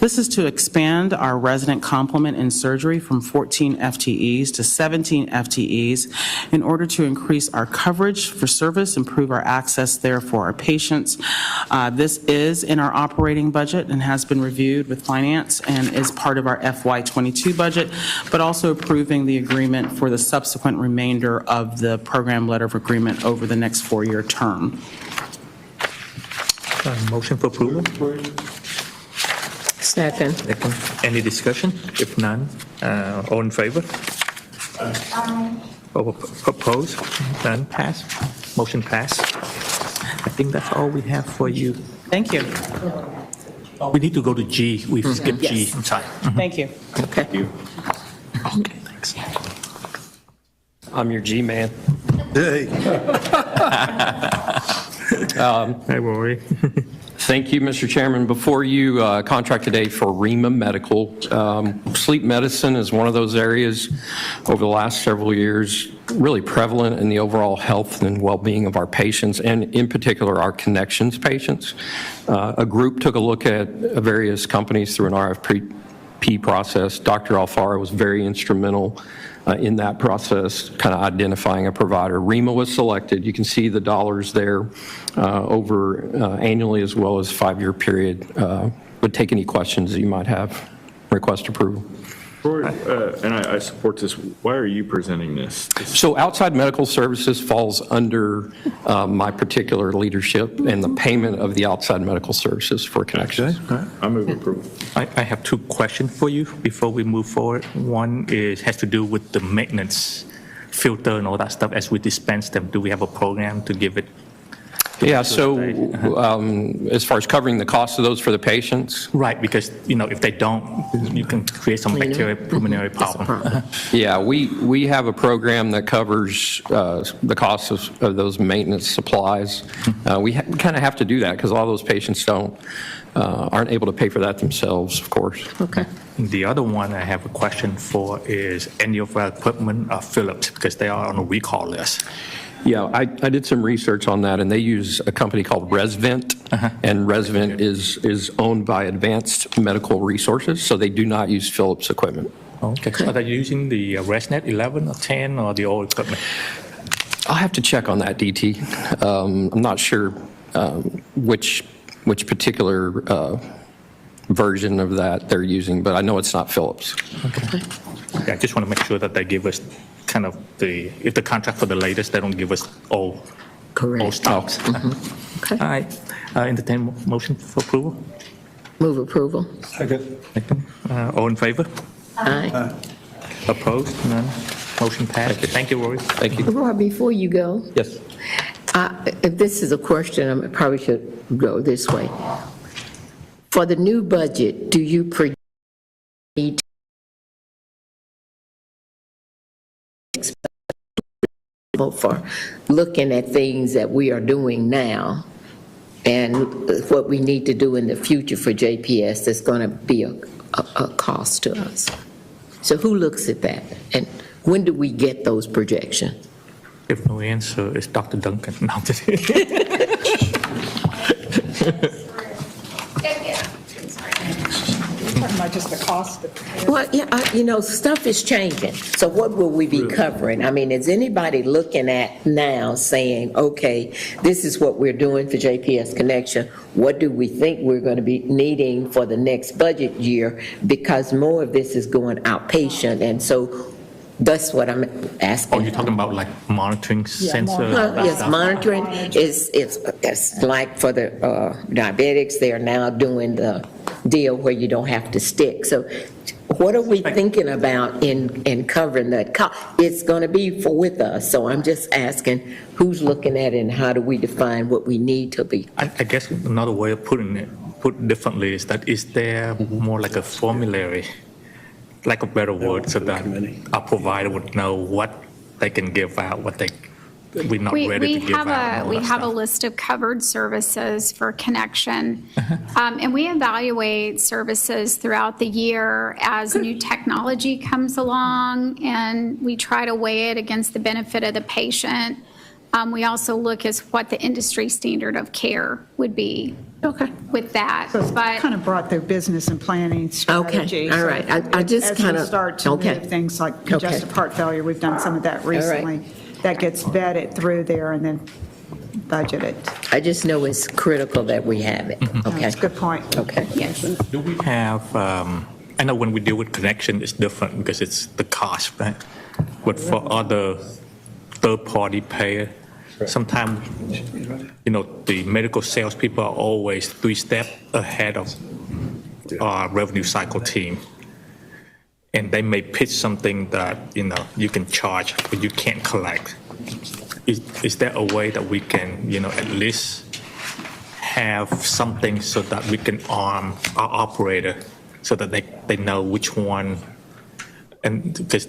This is to expand our resident complement in surgery from 14 FTEs to 17 FTEs in order to increase our coverage for service, improve our access there for our patients. This is in our operating budget and has been reviewed with finance and is part of our FY22 budget, but also approving the agreement for the subsequent remainder of the program letter of agreement over the next 4-year term. Motion for approval? Second. Second. Any discussion? If none, all in favor? Opposed? None? Pass? Motion pass. I think that's all we have for you. Thank you. We need to go to G. We've skipped G. Yes. I'm sorry. Thank you. Okay. Okay, thanks. I'm your G-man. Hey. Hey, Rory. Thank you, Mr. Chairman. Before you, contract today for REMA Medical. Sleep medicine is one of those areas over the last several years really prevalent in the overall health and well-being of our patients, and in particular our connections patients. A group took a look at various companies through an RFP process. Dr. Alfaro was very instrumental in that process, kind of identifying a provider. REMA was selected. You can see the dollars there over annually as well as 5-year period. Would take any questions that you might have. Request approval. And I support this. Why are you presenting this? So outside medical services falls under my particular leadership and the payment of the outside medical services for connections. I move approval. I have two questions for you before we move forward. One has to do with the maintenance filter and all that stuff. As we dispense them, do we have a program to give it? Yeah, so as far as covering the cost of those for the patients? Right, because, if they don't, you can create some bacterial pulmonary problem. Yeah, we have a program that covers the cost of those maintenance supplies. We kind of have to do that because a lot of those patients aren't able to pay for that themselves, of course. Okay. The other one I have a question for is any of our equipment are Philips because they are on a recall list. Yeah, I did some research on that, and they use a company called ResVent, and ResVent is owned by Advanced Medical Resources, so they do not use Philips equipment. Okay. So are they using the ResNet 11 or 10 or the old equipment? I'll have to check on that, DT. I'm not sure which particular version of that they're using, but I know it's not Philips. Okay. Yeah, I just want to make sure that they give us kind of if the contract for the latest, they don't give us all stocks. Okay. All right. Entertain motion for approval. Move approval. Second. All in favor? Aye. Opposed? None. Motion passed. Thank you, Rory. Thank you. Roy, before you go, Yes. if this is a question, I probably should go this way. For the new budget, do you need for looking at things that we are doing now and what we need to do in the future for JPS that's going to be a cost to us? So who looks at that? And when do we get those projections? If no answer, it's Dr. Duncan. No, I'm just Talking about just the cost of. Well, yeah, stuff is changing. So what will we be covering? I mean, is anybody looking at now saying, okay, this is what we're doing for JPS Connection. What do we think we're going to be needing for the next budget year? Because more of this is going outpatient. And so that's what I'm asking. Oh, you're talking about like monitoring sensor? Yes, monitoring it's like for the diabetics, they are now doing the deal where you don't have to stick. So what are we thinking about in covering that? It's going to be with us. So I'm just asking who's looking at it and how do we define what we need to be? I guess another way of putting it, put differently, is that is there more like a formulary, like a better word, so that a provider would know what they can give out, what we're not ready to give out. We have a list of covered services for connection, and we evaluate services throughout the year as new technology comes along, and we try to weigh it against the benefit of the patient. We also look at what the industry standard of care would be. Okay. With that, So it's kind of brought their business and planning strategy. Okay, all right. I just kind of, As we start to move things like congestive heart failure, we've done some of that recently. That gets vetted through there and then budgeted. I just know it's critical that we have it. Okay. That's a good point. Okay. yes. Do we have, I know when we deal with connection, it's different because it's the cost, right? But for other third-party payer, sometimes, the medical salespeople are always 3 steps ahead of our revenue cycle team. And they may pitch something that, you can charge, but you can't collect. Is there a way that we can, at least have something so that we can arm our operator so that they know which one? And because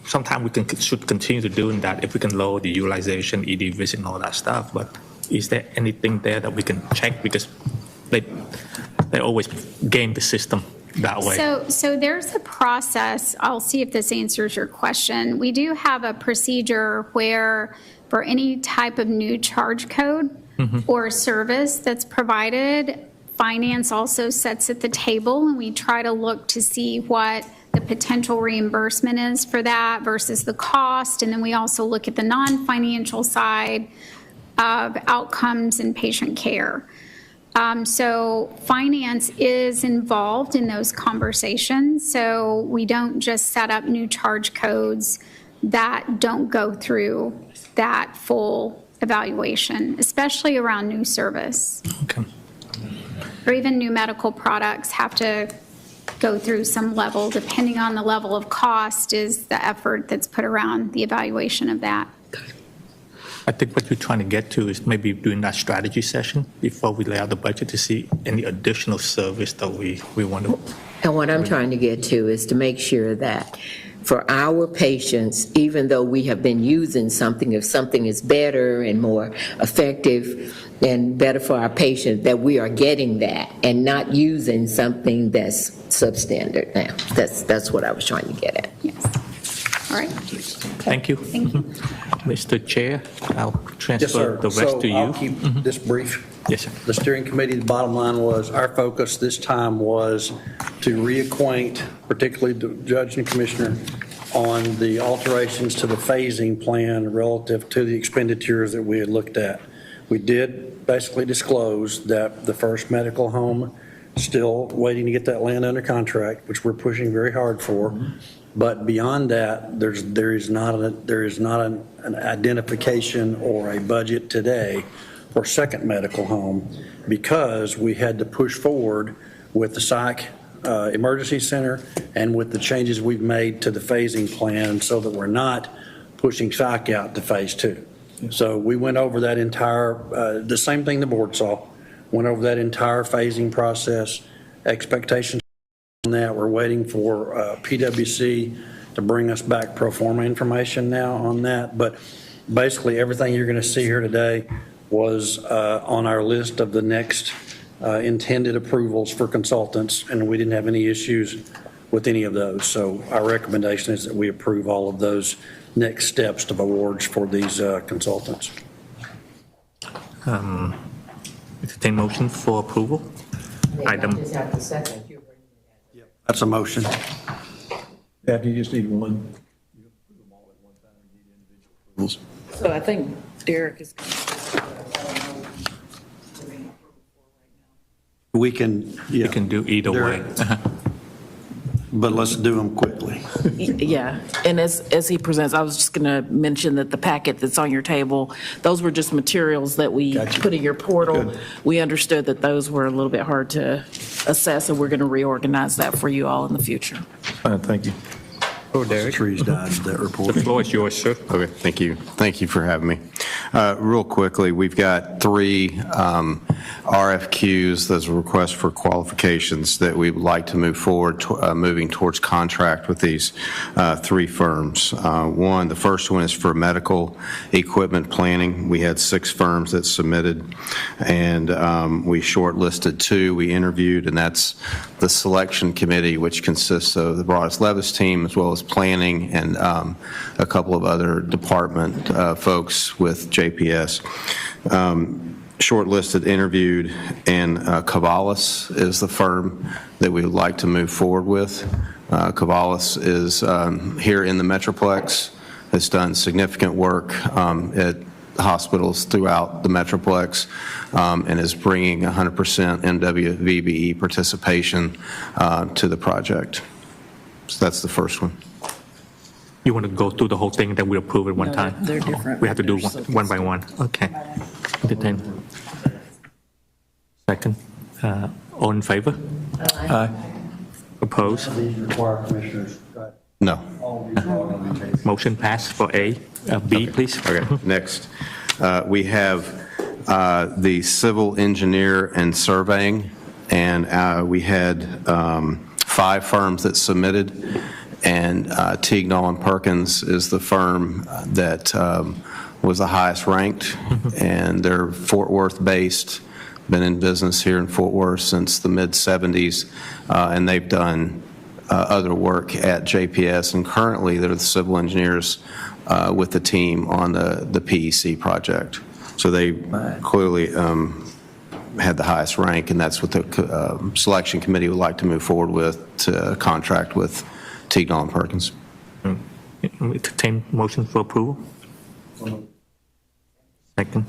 sometimes we should continue to doing that if we can lower the utilization, ED visit, and all that stuff. But is there anything there that we can check? Because they always game the system that way. So there's a process. I'll see if this answers your question. We do have a procedure where for any type of new charge code or service that's provided, finance also sits at the table, and we try to look to see what the potential reimbursement is for that versus the cost. And then we also look at the non-financial side of outcomes and patient care. So finance is involved in those conversations. So we don't just set up new charge codes that don't go through that full evaluation, especially around new service. Okay. Or even new medical products have to go through some level, depending on the level of cost is the effort that's put around the evaluation of that. I think what you're trying to get to is maybe doing that strategy session before we lay out the budget to see any additional service that we want to. And what I'm trying to get to is to make sure that for our patients, even though we have been using something, if something is better and more effective and better for our patient, that we are getting that and not using something that's substandard now. That's what I was trying to get at. Yes. All right. Thank you. Thank you. Mr. Chair, I'll Yes, transfer sir. the rest to you. So I'll keep this brief. Yes, sir. The steering committee, the bottom line was, our focus this time was to reacquaint, particularly the judge and commissioner, on the alterations to the phasing plan relative to the expenditures that we had looked at. We did basically disclose that the first medical home, still waiting to get that land under contract, which we're pushing very hard for. But beyond that, there is not an identification or a budget today for second medical home, because we had to push forward with the psych emergency center and with the changes we've made to the phasing plan, so that we're not pushing psych out to phase 2. So we went over that entire, the same thing the board saw, went over that entire phasing process, expectations on that. We're waiting for PwC to bring us back pro forma information now on that. But basically, everything you're going to see here today was on our list of the next intended approvals for consultants, and we didn't have any issues with any of those. So our recommendation is that we approve all of those next steps of awards for these consultants. Entertain motion for approval. Item. That's a motion. After you just need one. You approve them all at one time, you need individual approvals. So I think Derek is. We can, yeah. We can do either way. But let's do them quickly. Yeah, and as he presents, I was just going to mention that the packet that's on your table, those were just materials that we put in your portal. Good. We understood that those were a little bit hard to assess, and we're going to reorganize that for you all in the future. Thank you. Oh, Derek. Trees died, that report. The floor is yours, sir. Okay, thank you. Thank you for having me. Real quickly, we've got 3 RFQs, those are requests for qualifications, that we would like to move forward, moving towards contract with these 3 firms. The first one is for medical equipment planning. We had 6 firms that submitted, and we shortlisted 2. We interviewed, and that's the selection committee, which consists of the Broadus Levis team, as well as planning and a couple of other department folks with JPS. Shortlisted, interviewed, and Cavalis is the firm that we would like to move forward with. Cavalis is here in the Metroplex, has done significant work at hospitals throughout the Metroplex, and is bringing 100% MWVBE participation to the project. So that's the first one. You want to go through the whole thing, then we approve it one No, time? they're different. We have to do one by one. Okay. Entertain. Second. All in favor? Aye. Opposed? These require commissioners, right? No. All these are on the table. Motion passed for A. B, please. Okay, next. We have the civil engineer and surveying, and we had 5 firms that submitted, and Teagnall & Perkins is the firm that was the highest ranked, and they're Fort Worth based, been in business here in Fort Worth since the mid-'70s, and they've done other work at JPS, and currently they're the civil engineers with the team on the PEC project. So they clearly had the highest rank, and that's what the selection committee would like to move forward with, to contract with Teagnall & Perkins. Entertain motion for approval. Second.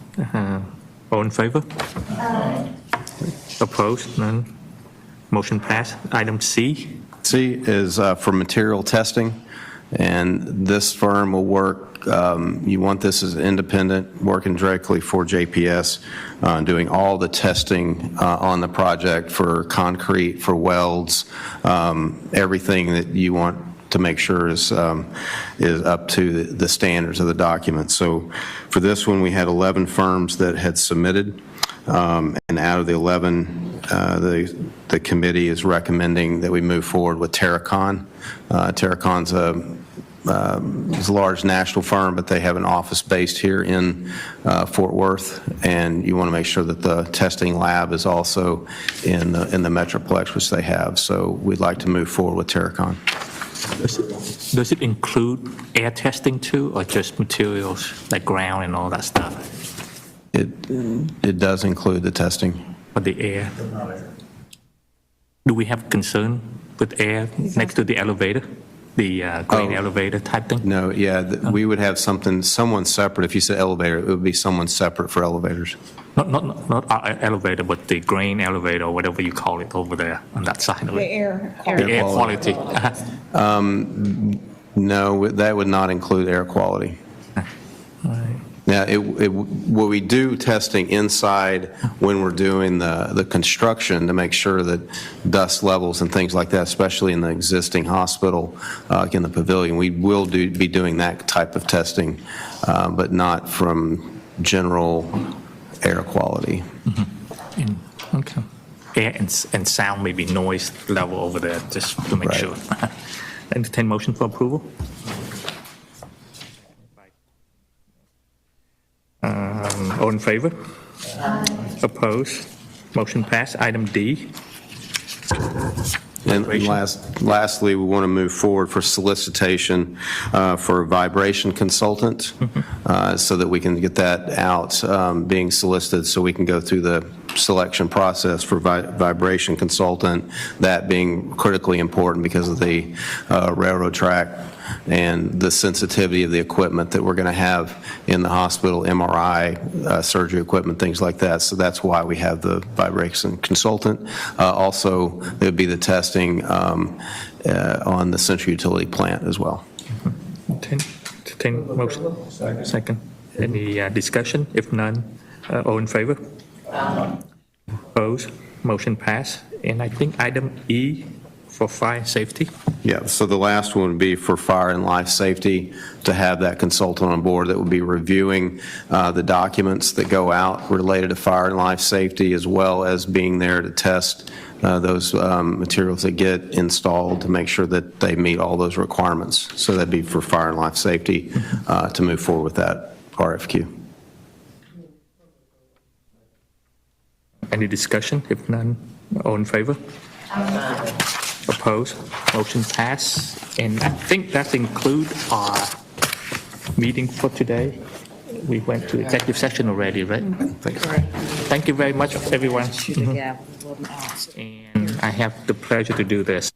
All in favor? Opposed? None. Motion passed. Item C. C is for material testing, and this firm will work, you want this as independent, working directly for JPS, doing all the testing on the project for concrete, for welds, everything that you want to make sure is up to the standards of the document. So for this one, we had 11 firms that had submitted, and out of the 11, the committee is recommending that we move forward with Terracon. Terracon's is a large national firm, but they have an office based here in Fort Worth, and you want to make sure that the testing lab is also in the Metroplex, which they have. So we'd like to move forward with Terracon. Does it include air testing too, or just materials like ground and all that stuff? It does include the testing. For the air? Do we have concern with air next to the elevator? The grain elevator type thing? No, yeah, we would have someone separate. If you said elevator, it would be someone separate for elevators. Not our elevator, but the grain elevator, or whatever you call it over there on that side of it. The air The air quality. No, that would not include air quality. Now, what we do testing inside when we're doing the construction to make sure that dust levels and things like that, especially in the existing hospital, like in the pavilion, we will be doing that type of testing, but not from general air quality. Mm-hmm. Okay. Air and sound, maybe noise level over there, just to make sure. Entertain motion for approval. All in favor? Opposed? Motion passed. Item D. And lastly, we want to move forward for solicitation for a vibration consultant, so that we can get that out, being solicited, so we can go through the selection process for vibration consultant, that being critically important because of the railroad track and the sensitivity of the equipment that we're going to have in the hospital, MRI, surgery equipment, things like that. So that's why we have the vibration consultant. Also, there would be the testing on the central utility plant as well. Entertain motion. Second. Any discussion? If none, all in favor? Opposed? Motion passed. And I think item E for fire safety. Yeah, so the last one would be for fire and life safety, to have that consultant on board that would be reviewing the documents that go out related to fire and life safety, as well as being there to test those materials that get installed to make sure that they meet all those requirements. So that'd be for fire and life safety to move forward with that RFQ. Any discussion? If none, all in favor? Opposed? Motion passed. And I think that includes our meeting for today. We went to executive session already, right? Thank you very much, everyone. And I have the pleasure to do this.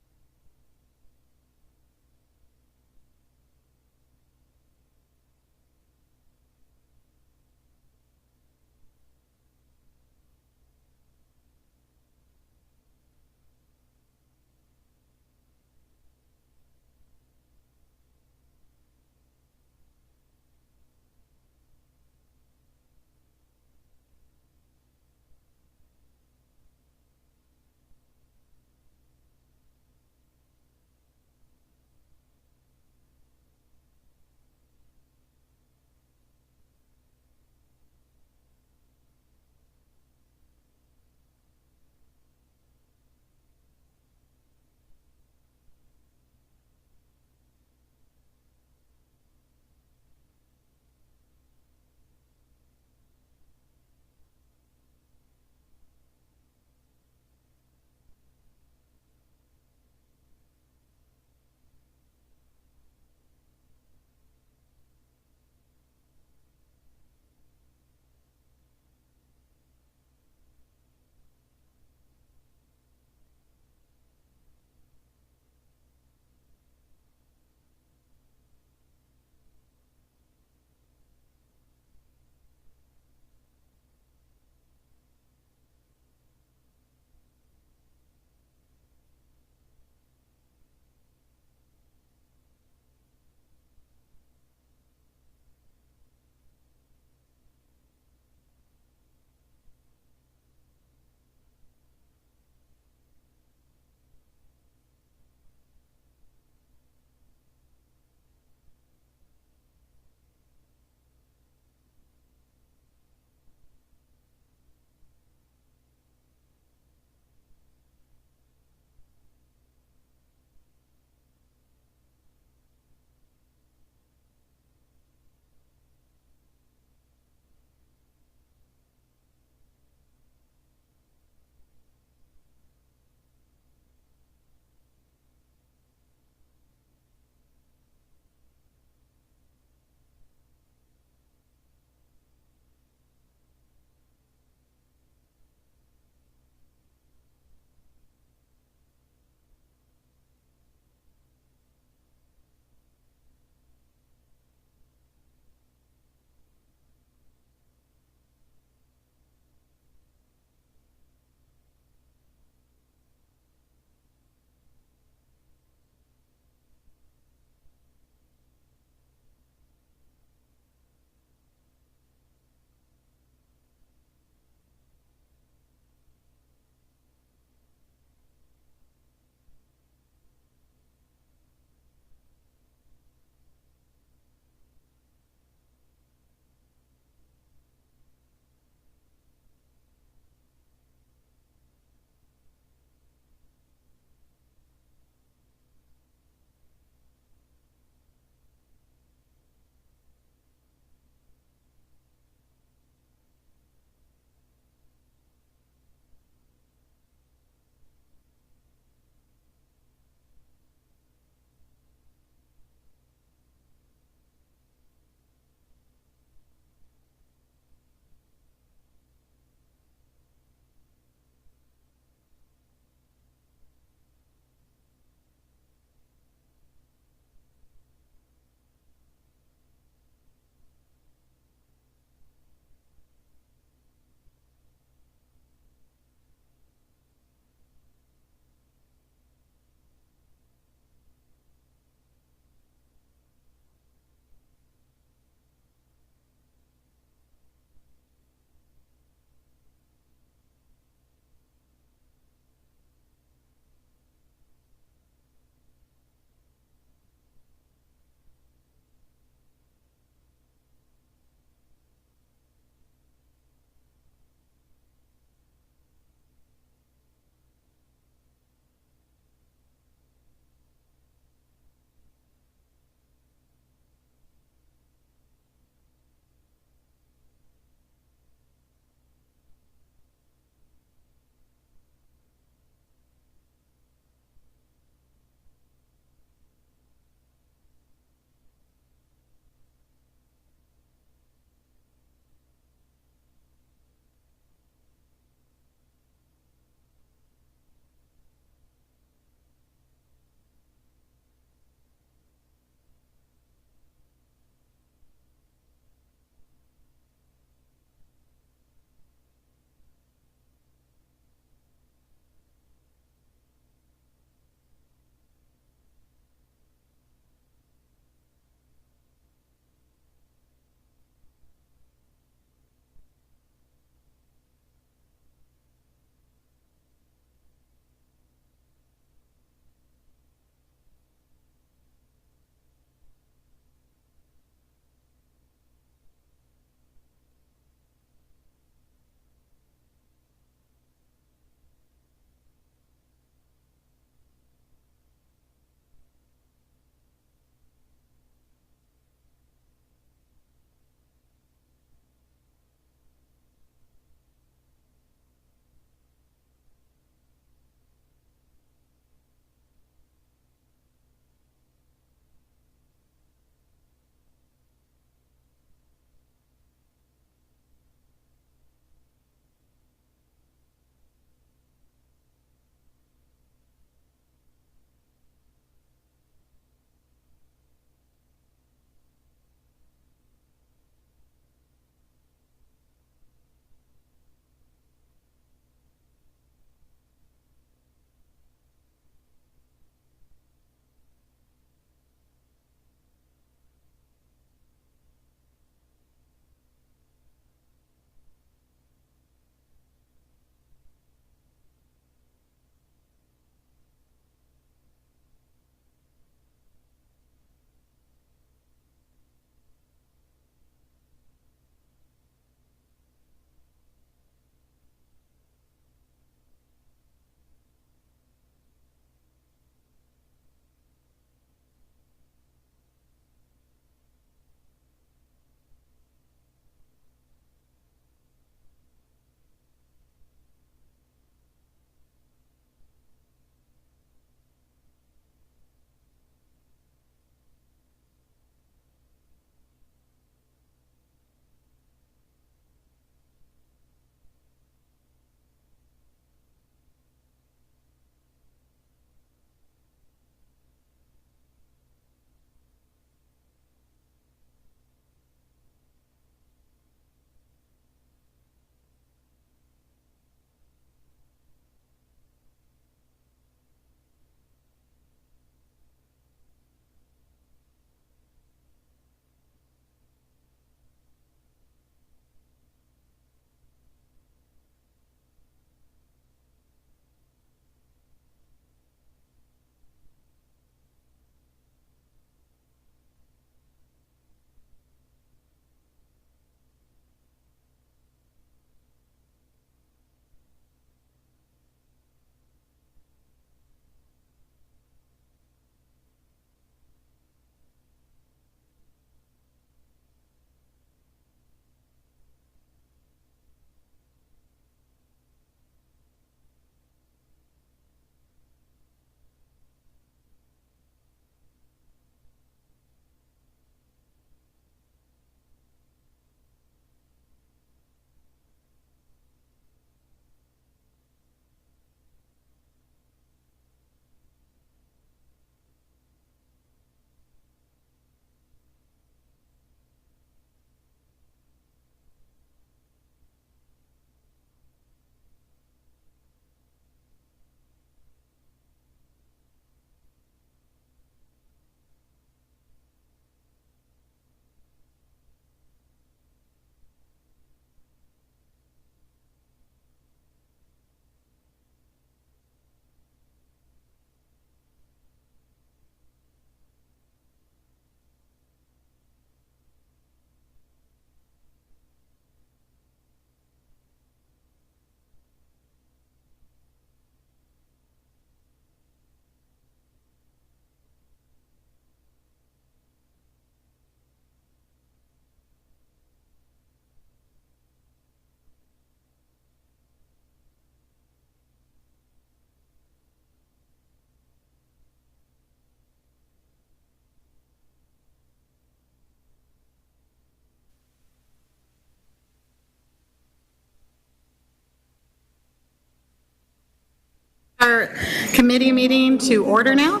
our committee meeting to order now.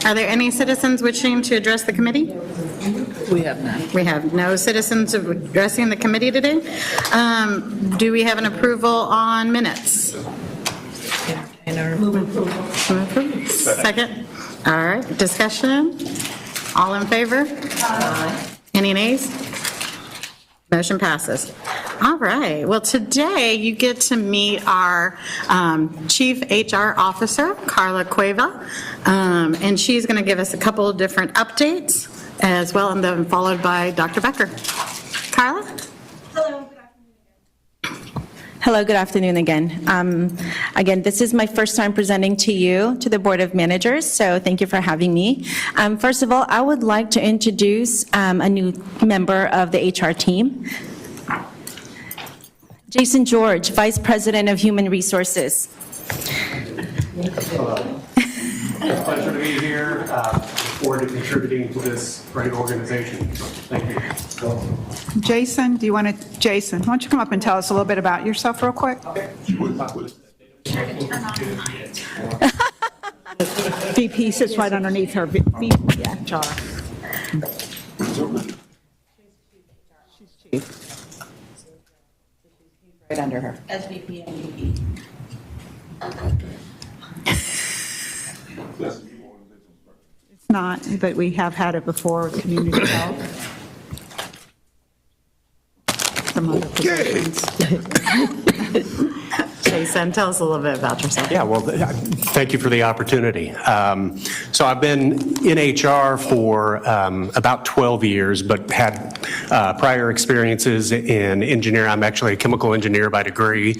Are there any citizens wishing to address the committee? We have none. We have no citizens addressing the committee today. Do we have an approval on minutes? Second. All right, discussion? All in favor? Aye. Any nays? Motion passes. All right, well, today you get to meet our Chief HR Officer, Carla Cueva, and she's going to give us a couple of different updates as well, and then followed by Dr. Becker. Carla? Hello, good afternoon again. Again, this is my first time presenting to you, to the Board of Managers, so thank you for having me. First of all, I would like to introduce a new member of the HR team. Jason George, Vice President of Human Resources. Pleasure to be here. Look forward to contributing to this great organization. Thank you. Jason, why don't you come up and tell us a little bit about yourself real quick? VP sits right underneath her. VP, yeah, Char. She's chief. Right under her. SVP and VP. It's not, but we have had it before with community health. Some other positions. Jason, tell us a little bit about yourself. Yeah, well, thank you for the opportunity. So I've been in HR for about 12 years, but had prior experiences in engineering. I'm actually a chemical engineer by degree.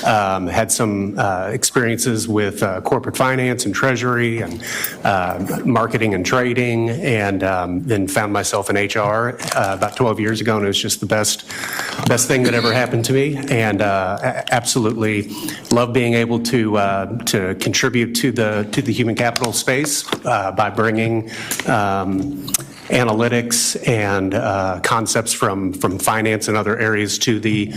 Had some experiences with corporate finance and treasury and marketing and trading, and then found myself in HR about 12 years ago, and it was just the best thing that ever happened to me, and absolutely love being able to contribute to the human capital space by bringing analytics and concepts from finance and other areas to the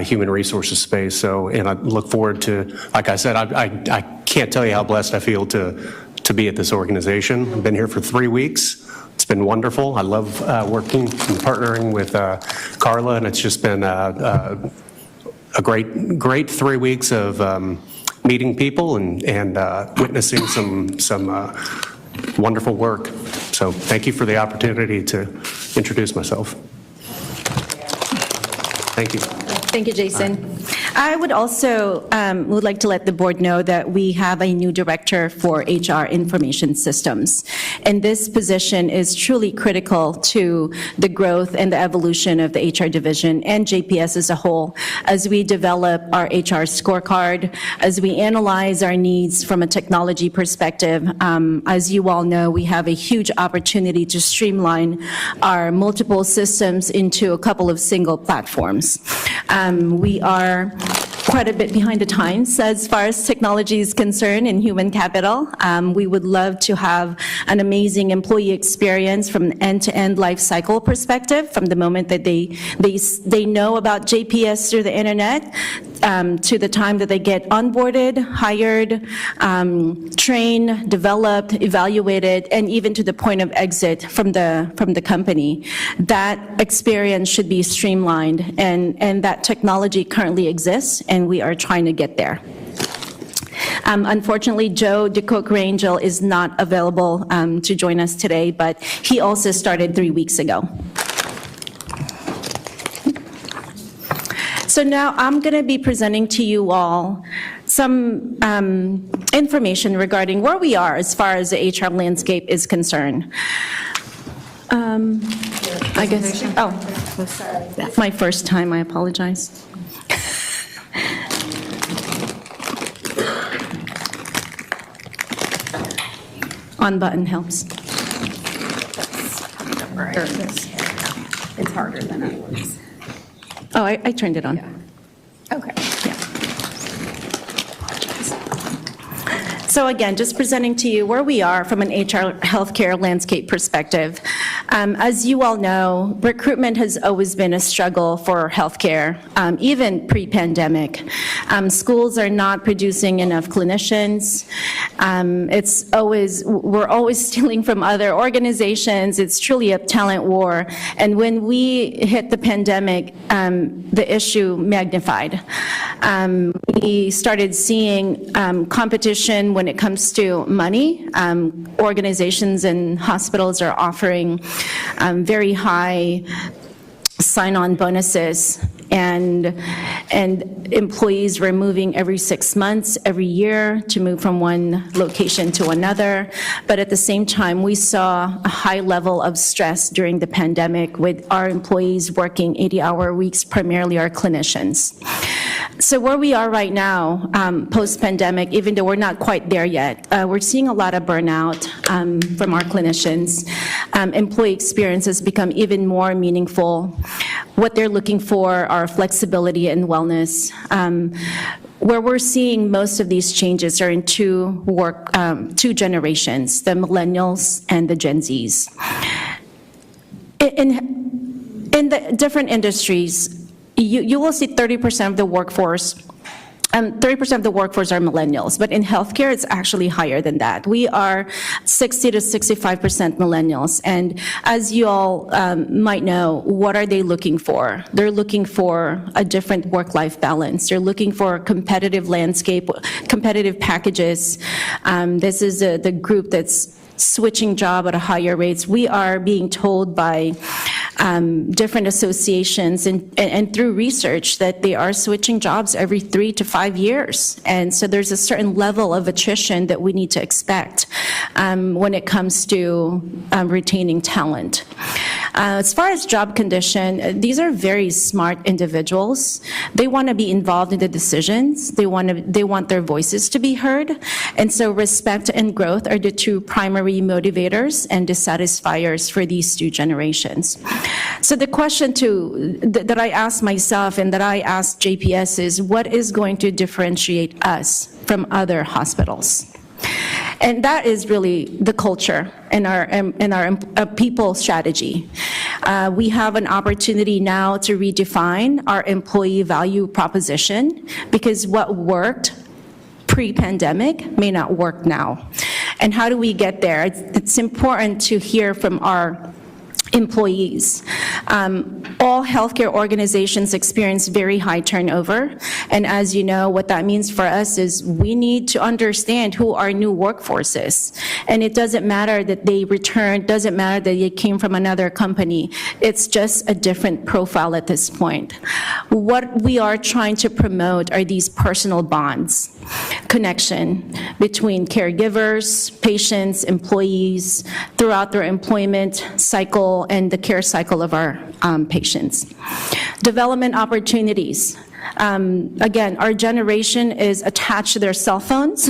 human resources space. So, and I look forward to, like I said, I can't tell you how blessed I feel to be at this organization. I've been here for 3 weeks. It's been wonderful. I love working and partnering with Carla, and it's just been a great 3 weeks of meeting people and witnessing some wonderful work. So thank you for the opportunity to introduce myself. Thank you. Thank you, Jason. I would also would like to let the board know that we have a new director for HR information systems. And this position is truly critical to the growth and the evolution of the HR division and JPS as a whole, as we develop our HR scorecard, as we analyze our needs from a technology perspective. As you all know, we have a huge opportunity to streamline our multiple systems into a couple of single platforms. We are quite a bit behind the times as far as technology is concerned in human capital. We would love to have an amazing employee experience from an end-to-end life cycle perspective, from the moment that they know about JPS through the internet to the time that they get onboarded, hired, trained, developed, evaluated, and even to the point of exit from the company. That experience should be streamlined, and that technology currently exists, and we are trying to get there. Unfortunately, Joe DeCoke-Rangel is not available to join us today, but he also started 3 weeks ago. So now I'm going to be presenting to you all some information regarding where we are as far as the HR landscape is concerned. I guess, that's my first time, I apologize. On button helps. It's harder than it was. Oh, I turned it on. Okay. Yeah. So again, just presenting to you where we are from an HR healthcare landscape perspective. As you all know, recruitment has always been a struggle for healthcare, even pre-pandemic. Schools are not producing enough clinicians. We're always stealing from other organizations. It's truly a talent war. And when we hit the pandemic, the issue magnified. We started seeing competition when it comes to money. Organizations and hospitals are offering very high sign-on bonuses, and employees were moving every 6 months, every year, to move from one location to another. But at the same time, we saw a high level of stress during the pandemic with our employees working 80-hour weeks, primarily our clinicians. So where we are right now, post-pandemic, even though we're not quite there yet, we're seeing a lot of burnout from our clinicians. Employee experience has become even more meaningful. What they're looking for are flexibility and wellness. Where we're seeing most of these changes are in two generations, the millennials and the Gen Zs. In the different industries, you will see 30% of the workforce. 30% of the workforce are millennials, but in healthcare, it's actually higher than that. We are 60 to 65% millennials, and as you all might know, what are they looking for? They're looking for a different work-life balance. They're looking for a competitive landscape, competitive packages. This is the group that's switching job at a higher rates. We are being told by different associations and through research that they are switching jobs every 3 to 5 years. And so there's a certain level of attrition that we need to expect when it comes to retaining talent. As far as job condition, these are very smart individuals. They want to be involved in the decisions. They want their voices to be heard. And so respect and growth are the two primary motivators and dissatisfiers for these two generations. So the question that I ask myself and that I ask JPS is, what is going to differentiate us from other hospitals? And that is really the culture and our people strategy. We have an opportunity now to redefine our employee value proposition, because what worked pre-pandemic may not work now. And how do we get there? It's important to hear from our employees. All healthcare organizations experience very high turnover, and as you know, what that means for us is we need to understand who our new workforce is. And it doesn't matter that they returned, doesn't matter that they came from another company. It's just a different profile at this point. What we are trying to promote are these personal bonds, connection between caregivers, patients, employees throughout their employment cycle and the care cycle of our patients. Development opportunities. Again, our generation is attached to their cell phones,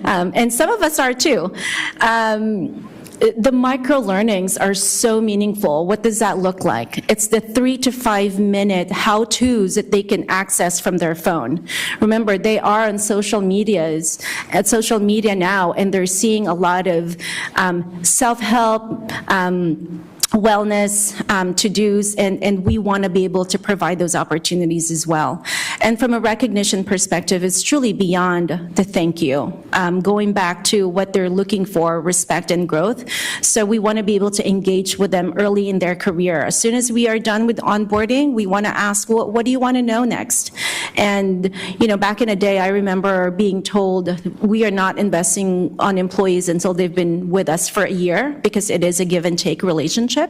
and some of us are too. The micro learnings are so meaningful. What does that look like? It's the 3 to 5 minute how-tos that they can access from their phone. Remember, they are on social media now, and they're seeing a lot of self-help, wellness to-dos, and we want to be able to provide those opportunities as well. And from a recognition perspective, it's truly beyond the thank you, going back to what they're looking for, respect and growth. So we want to be able to engage with them early in their career. As soon as we are done with onboarding, we want to ask, well, what do you want to know next? And back in the day, I remember being told we are not investing on employees until they've been with us for a year, because it is a give and take relationship.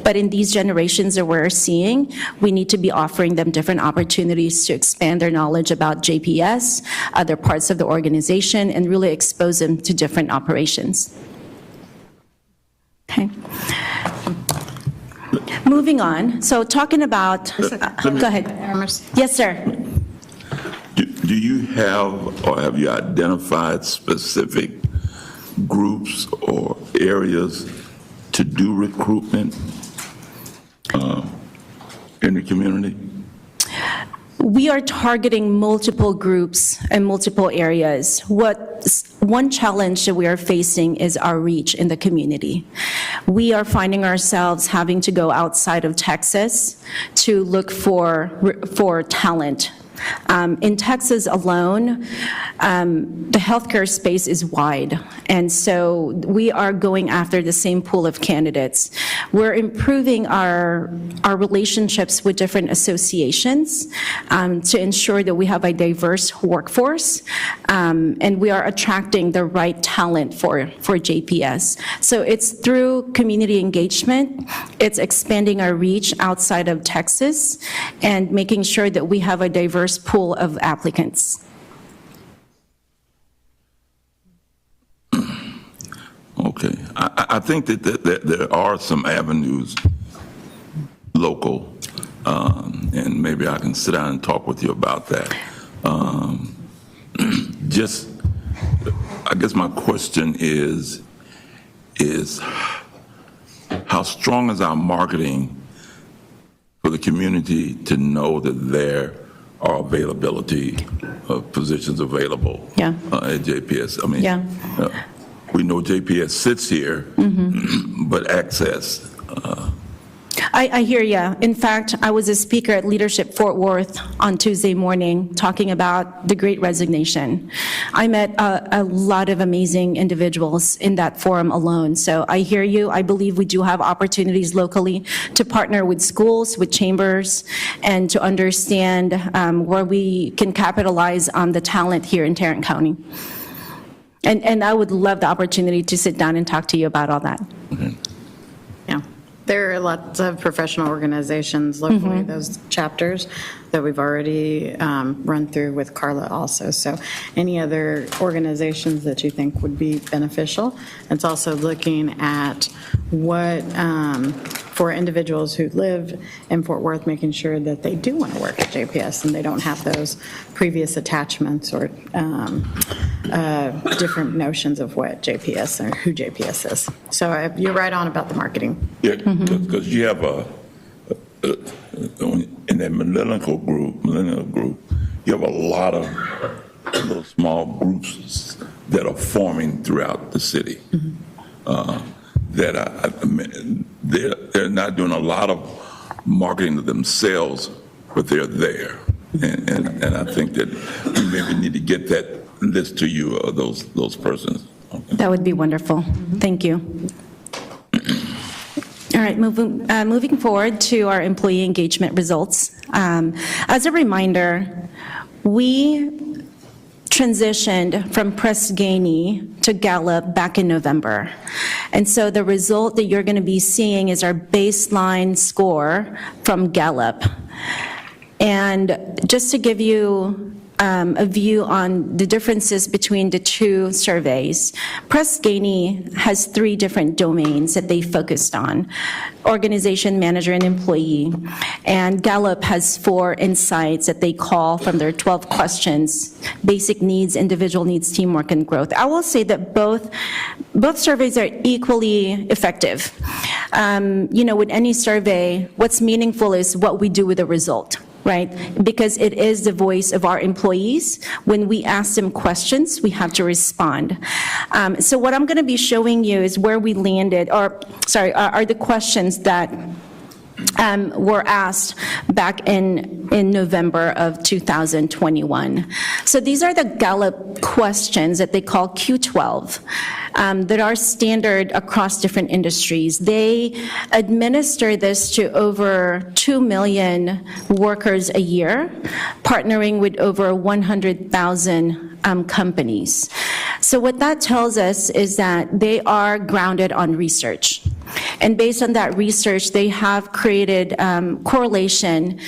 But in these generations that we're seeing, we need to be offering them different opportunities to expand their knowledge about JPS, other parts of the organization, and really expose them to different operations. Okay. Moving on. So talking about, go ahead. Yes, sir. Do you have, or have you identified specific groups or areas to do recruitment in the community? We are targeting multiple groups and multiple areas. One challenge that we are facing is our reach in the community. we are finding ourselves having to go outside of Texas to look for talent. In Texas alone, the healthcare space is wide, and so we are going after the same pool of candidates. We're improving our relationships with different associations to ensure that we have a diverse workforce, and we are attracting the right talent for JPS. So it's through community engagement, it's expanding our reach outside of Texas, and making sure that we have a diverse pool of applicants. Okay. I think that there are some avenues local, and maybe I can sit down and talk with you about that. Just, I guess my question is how strong is our marketing for the community to know that there are availability of positions available at JPS? I mean, we know JPS sits here, but access. I hear you. In fact, I was a speaker at Leadership Fort Worth on Tuesday morning talking about the Great Resignation. I met a lot of amazing individuals in that forum alone. So I hear you. I believe we do have opportunities locally to partner with schools, with chambers, and to understand where we can capitalize on the talent here in Tarrant County. And I would love the opportunity to sit down and talk to you about all that. Yeah. There are lots of professional organizations locally, those chapters that we've already run through with Carla also. So any other organizations that you think would be beneficial? It's also looking at what, for individuals who live in Fort Worth, making sure that they do want to work at JPS and they don't have those previous attachments or different notions of what JPS or who JPS is. So you're right on about the marketing. Yeah, because you have in that millennial group, you have a lot of little small groups that are forming throughout the city. That they're not doing a lot of marketing to themselves, but they're there. And I think that we maybe need to get that list to you of those persons. Okay. That would be wonderful. Thank you. All right, moving forward to our employee engagement results. As a reminder, we transitioned from Press Ganey to Gallup back in November. And so the result that you're going to be seeing is our baseline score from Gallup. And just to give you a view on the differences between the two surveys, Press Ganey has 3 different domains that they focused on: organization, manager, and employee. And Gallup has 4 insights that they call from their 12 questions: basic needs, individual needs, teamwork, and growth. I will say that both surveys are equally effective. With any survey, what's meaningful is what we do with the result, right? Because it is the voice of our employees. When we ask them questions, we have to respond. So what I'm going to be showing you is where we landed, are the questions that were asked back in November of 2021. So these are the Gallup questions that they call Q12 that are standard across different industries. They administer this to over 2 million workers a year, partnering with over 100,000 companies. So what that tells us is that they are grounded on research. And based on that research, they have created correlation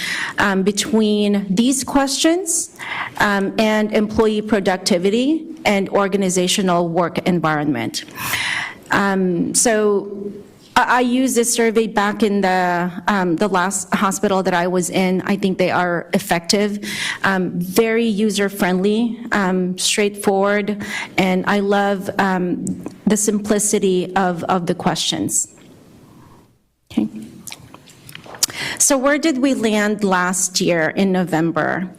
between these questions and employee productivity and organizational work environment. So I used this survey back in the last hospital that I was in. I think they are effective, very user-friendly, straightforward, and I love the simplicity of the questions. Okay. So where did we land last year in November?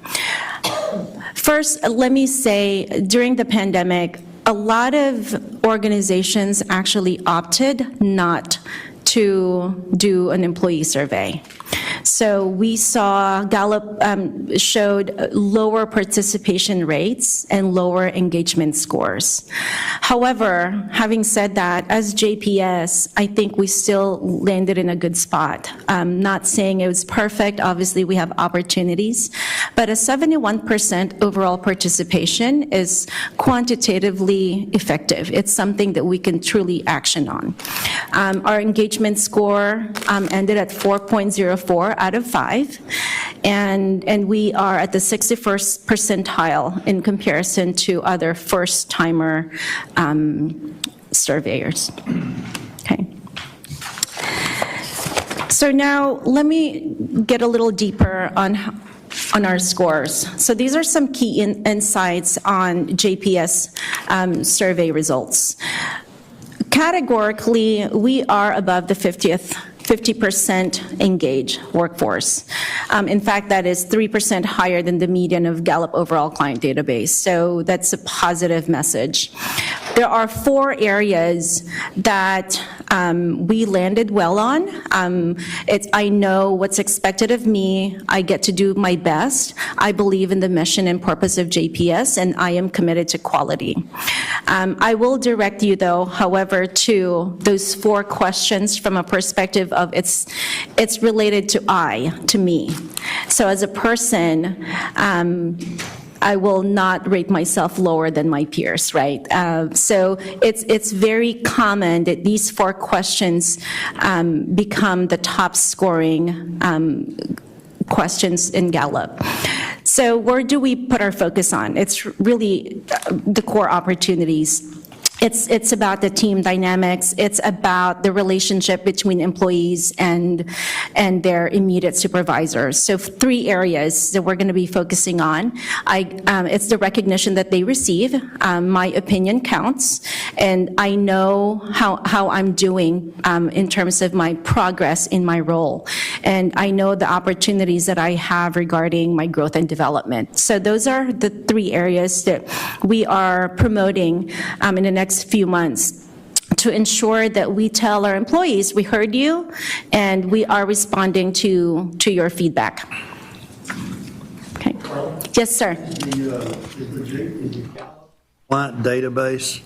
First, let me say, during the pandemic, a lot of organizations actually opted not to do an employee survey. So we saw Gallup showed lower participation rates and lower engagement scores. However, having said that, as JPS, I think we still landed in a good spot. Not saying it was perfect, obviously we have opportunities, but a 71% overall participation is quantitatively effective. It's something that we can truly action on. Our engagement score ended at 4.04 out of 5, and we are at the 61st percentile in comparison to other first-timer surveyors. Okay. So now let me get a little deeper on our scores. So these are some key insights on JPS survey results. Categorically, we are above the 50% engaged workforce. In fact, that is 3% higher than the median of Gallup overall client database. So that's a positive message. There are 4 areas that we landed well on. I know what's expected of me. I get to do my best. I believe in the mission and purpose of JPS, and I am committed to quality. I will direct you, though, however, to those 4 questions from a perspective of it's related to me. So as a person, I will not rate myself lower than my peers, right? So it's very common that these 4 questions become the top scoring questions in Gallup. So where do we put our focus on? It's really the core opportunities. It's about the team dynamics. It's about the relationship between employees and their immediate supervisors. So 3 areas that we're going to be focusing on. It's the recognition that they receive. My opinion counts, and I know how I'm doing in terms of my progress in my role. And I know the opportunities that I have regarding my growth and development. So those are the 3 areas that we are promoting in the next few months to ensure that we tell our employees, we heard you, and we are responding to your feedback. Okay. Yes, sir. Is the client database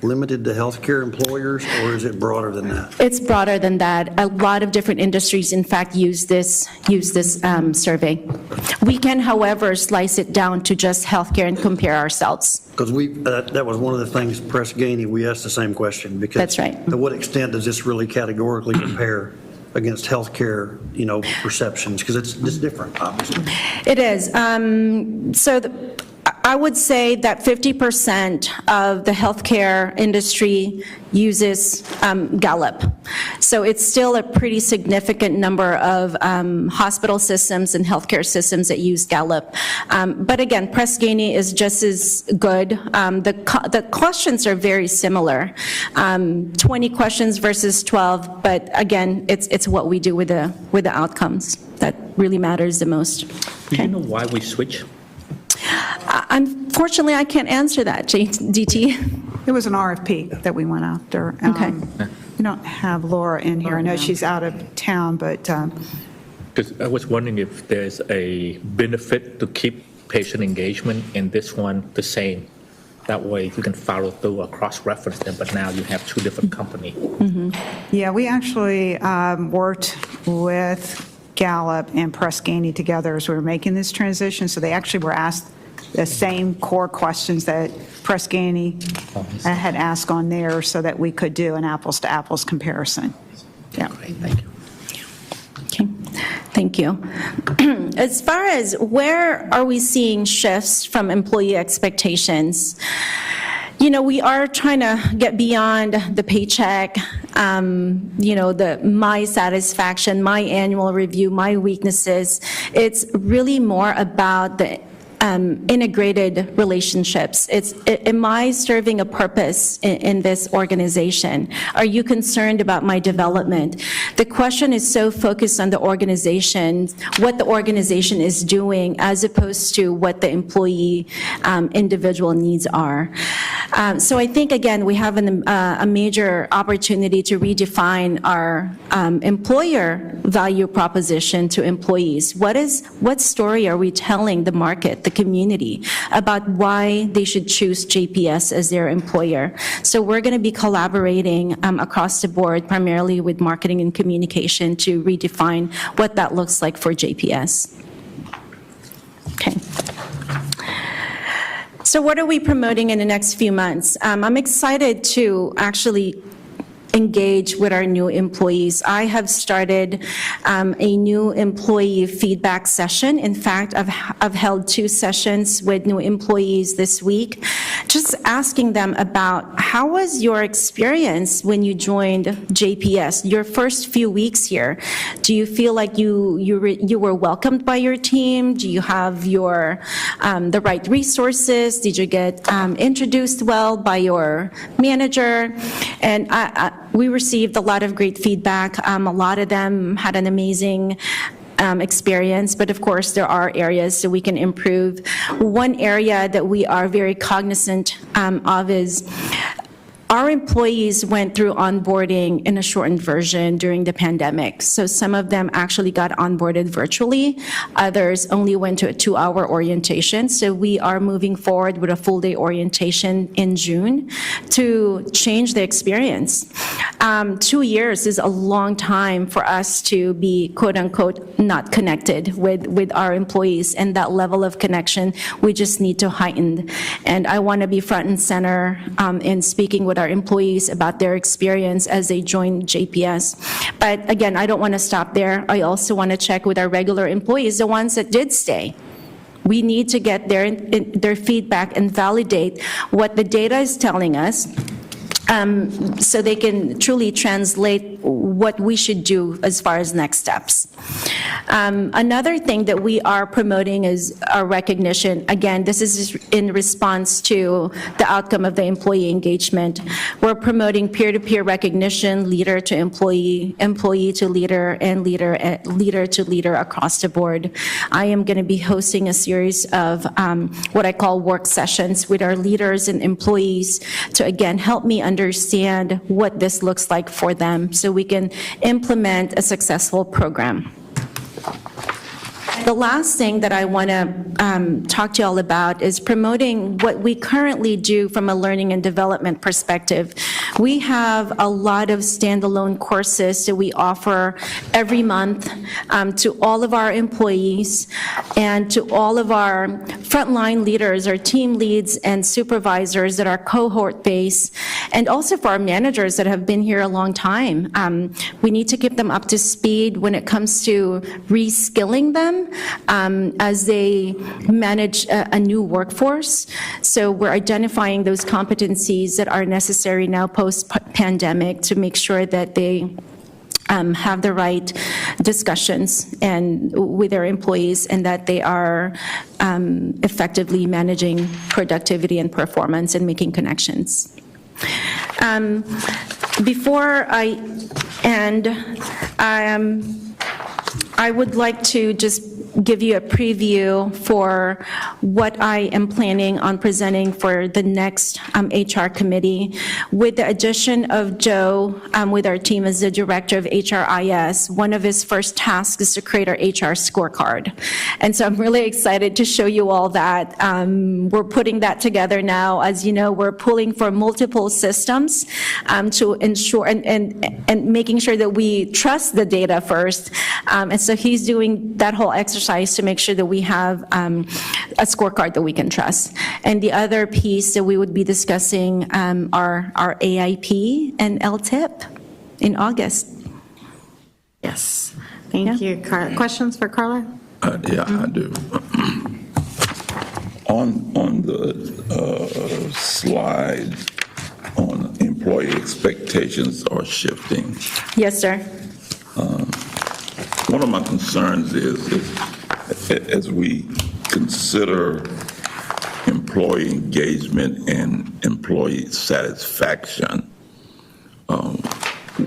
limited to healthcare employers, or is it broader than that? It's broader than that. A lot of different industries, in fact, use this survey. We can, however, slice it down to just healthcare and compare ourselves. Because that was one of the things, Press Ganey, we asked the same question. Because that's right. To what extent does this really categorically compare against healthcare, perceptions? Because it's different, obviously. It is. I would say that 50% of the healthcare industry uses Gallup. So it's still a pretty significant number of hospital systems and healthcare systems that use Gallup. But again, Press Ganey is just as good. The questions are very similar. 20 questions versus 12, but again, it's what we do with the outcomes that really matters the most. Do you know why we switch? Unfortunately, I can't answer that, DT. It was an RFP that we went after. Okay. We don't have Laura in here. I know she's out of town, but. Because I was wondering if there's a benefit to keep patient engagement in this one the same. That way you can follow through or cross-reference them, but now you have 2 different companies. Mm-hmm. Yeah, we actually worked with Gallup and Press Ganey together as we were making this transition. So they actually were asked the same core questions that Press Ganey had asked on there so that we could do an apples-to-apples comparison. Yeah. Great, thank you. Okay, thank you. As far as where are we seeing shifts from employee expectations, we are trying to get beyond the paycheck, my satisfaction, my annual review, my weaknesses. It's really more about the integrated relationships. Am I serving a purpose in this organization? Are you concerned about my development? The question is so focused on the organization, what the organization is doing, as opposed to what the employee individual needs are. So I think, again, we have a major opportunity to redefine our employer value proposition to employees. What story are we telling the market, the community, about why they should choose JPS as their employer? So we're going to be collaborating across the board, primarily with marketing and communication, to redefine what that looks like for JPS. Okay. So what are we promoting in the next few months? I'm excited to actually engage with our new employees. I have started a new employee feedback session. In fact, I've held 2 sessions with new employees this week, just asking them about how was your experience when you joined JPS, your first few weeks here. Do you feel like you were welcomed by your team? Do you have the right resources? Did you get introduced well by your manager? And we received a lot of great feedback. A lot of them had an amazing experience, but of course there are areas that we can improve. One area that we are very cognizant of is our employees went through onboarding in a shortened version during the pandemic. So some of them actually got onboarded virtually. Others only went to a 2-hour orientation. So we are moving forward with a full-day orientation in June to change the experience. 2 years is a long time for us to be, quote-unquote, not connected with our employees. And that level of connection, we just need to heighten. And I want to be front and center in speaking with our employees about their experience as they join JPS. But again, I don't want to stop there. I also want to check with our regular employees, the ones that did stay. We need to get their feedback and validate what the data is telling us, so they can truly translate what we should do as far as next steps. Another thing that we are promoting is our recognition. Again, this is in response to the outcome of the employee engagement. We're promoting peer-to-peer recognition, leader to employee, employee to leader, and leader to leader across the board. I am going to be hosting a series of what I call work sessions with our leaders and employees to, again, help me understand what this looks like for them so we can implement a successful program. The last thing that I want to talk to you all about is promoting what we currently do from a learning and development perspective. We have a lot of standalone courses that we offer every month to all of our employees and to all of our frontline leaders, our team leads and supervisors that are cohort-based, and also for our managers that have been here a long time. We need to keep them up to speed when it comes to reskilling them as they manage a new workforce. So we're identifying those competencies that are necessary now post-pandemic to make sure that they have the right discussions and with their employees and that they are effectively managing productivity and performance and making connections. Before I end, I would like to just give you a preview for what I am planning on presenting for the next HR committee. With the addition of Joe with our team as the director of HRIS, one of his first tasks is to create our HR scorecard. And so I'm really excited to show you all that. We're putting that together now. As you know, we're pulling from multiple systems to ensure and making sure that we trust the data first. And so he's doing that whole exercise to make sure that we have a scorecard that we can trust. And the other piece that we would be discussing are our AIP and LTIP in August. Yes, thank you. Questions for Carla? Yeah, I do. On the slide on employee expectations are shifting. Yes, sir. One of my concerns is as we consider employee engagement and employee satisfaction.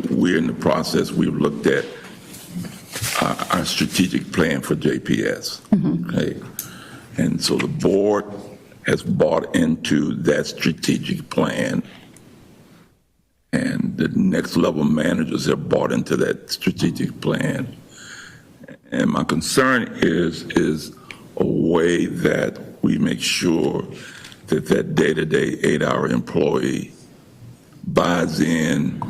We're in the process, we've looked at our strategic plan for JPS. Okay? And so the board has bought into that strategic plan, and the next level managers have bought into that strategic plan. And my concern is a way that we make sure that that day-to-day 8-hour employee buys in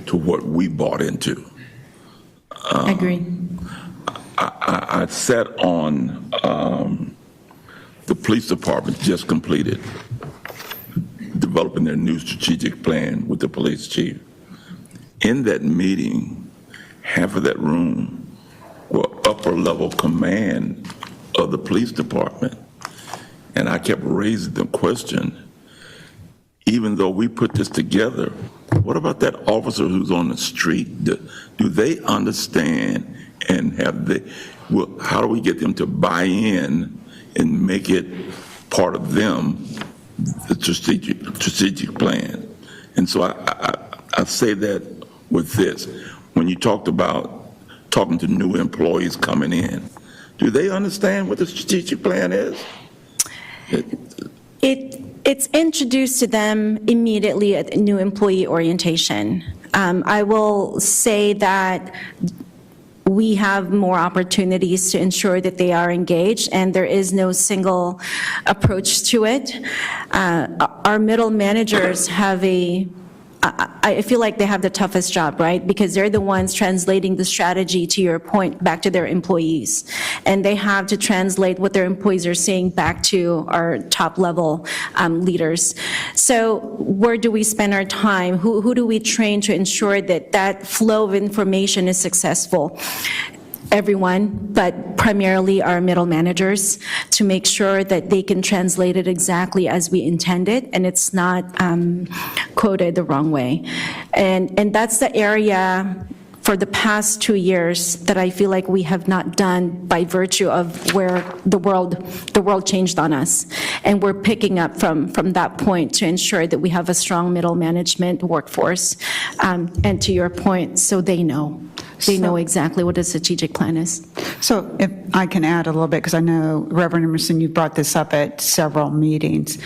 to what we bought into. Agree. I sat on the police department just completed developing their new strategic plan with the police chief. In that meeting, half of that room were upper level command of the police department. And I kept raising the question, even though we put this together, what about that officer who's on the street? Do they understand, and how do we get them to buy in and make it part of them, the strategic plan? And so I say that with this. When you talked about talking to new employees coming in, do they understand what the strategic plan is? It's introduced to them immediately at new employee orientation. I will say that we have more opportunities to ensure that they are engaged, and there is no single approach to it. Our middle managers have I feel like they have the toughest job, right? Because they're the ones translating the strategy, to your point, back to their employees. And they have to translate what their employees are saying back to our top level leaders. So where do we spend our time? Who do we train to ensure that that flow of information is successful? Everyone, but primarily our middle managers, to make sure that they can translate it exactly as we intended and it's not quoted the wrong way. And that's the area for the past 2 years that I feel like we have not done by virtue of where the world changed on us. And we're picking up from that point to ensure that we have a strong middle management workforce. And to your point, so they know. They know exactly what a strategic plan is. So if I can add a little bit, because I know, Reverend Emerson, you brought this up at several meetings.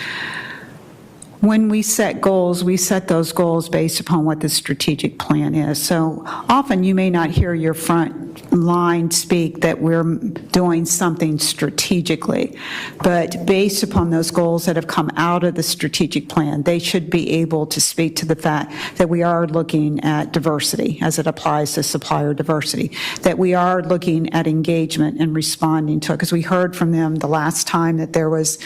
When we set goals, we set those goals based upon what the strategic plan is. So often you may not hear your front line speak that we're doing something strategically, but based upon those goals that have come out of the strategic plan, they should be able to speak to the fact that we are looking at diversity as it applies to supplier diversity, that we are looking at engagement and responding to it, because we heard from them the last time that there was,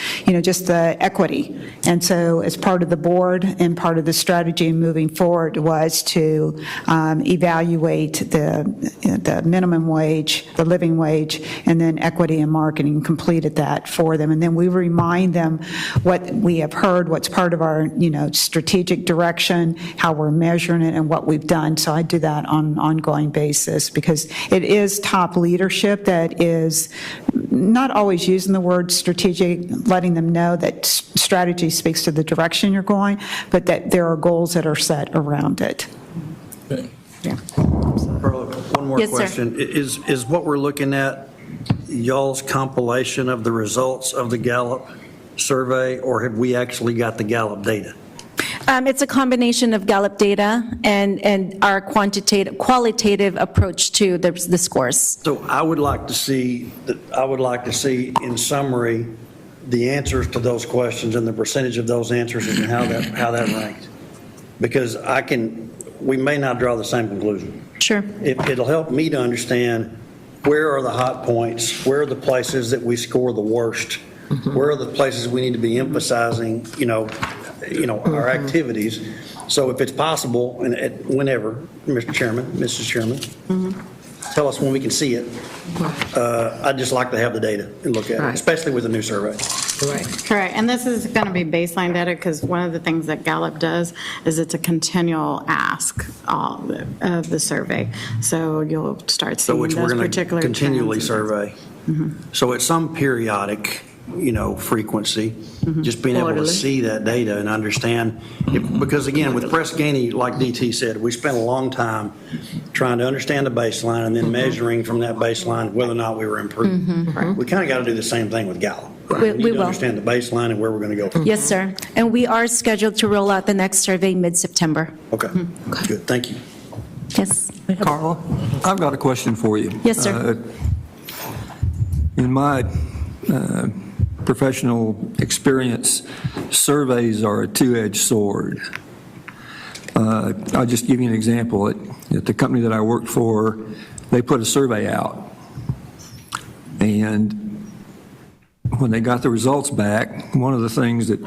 just the equity. And so as part of the board and part of the strategy moving forward was to evaluate the minimum wage, the living wage, and then equity and marketing, completed that for them. And then we remind them what we have heard, what's part of our, strategic direction, how we're measuring it, and what we've done. So I do that on an ongoing basis, because it is top leadership that is not always using the word strategic, letting them know that strategy speaks to the direction you're going, but that there are goals that are set around it. Yeah. One more question. Is what we're looking at y'all's compilation of the results of the Gallup survey, or have we actually got the Gallup data? It's a combination of Gallup data and our qualitative approach to the scores. So I would like to see in summary the answers to those questions and the percentage of those answers and how that ranked. Because we may not draw the same conclusion. Sure. It'll help me to understand where are the hot points, where are the places that we score the worst, where are the places we need to be emphasizing, our activities. So if it's possible, and whenever, Mr. Chairman, Mrs. Chairman, tell us when we can see it. I'd just like to have the data and look at it, especially with the new survey. Correct. And this is going to be baseline data, because one of the things that Gallup does is it's a continual ask of the survey. So you'll start seeing those particular So we're going to continually trends. survey. So at some periodic, frequency, just being able to Quarterly. see that data and understand. Because again, with Press Ganey, like DT said, we spent a long time trying to understand the baseline and then measuring from that baseline whether or not we were improving. We kind of got to do the same thing with Gallup. We need to will. understand the baseline and where we're going to go from. Yes, sir. And we are scheduled to roll out the next survey mid-September. Okay, good, thank you. Yes. Carla, I've got a question for you. Yes, sir. In my professional experience, surveys are a two-edged sword. I'll just give you an example. At the company that I worked for, they put a survey out. And when they got the results back, one of the things that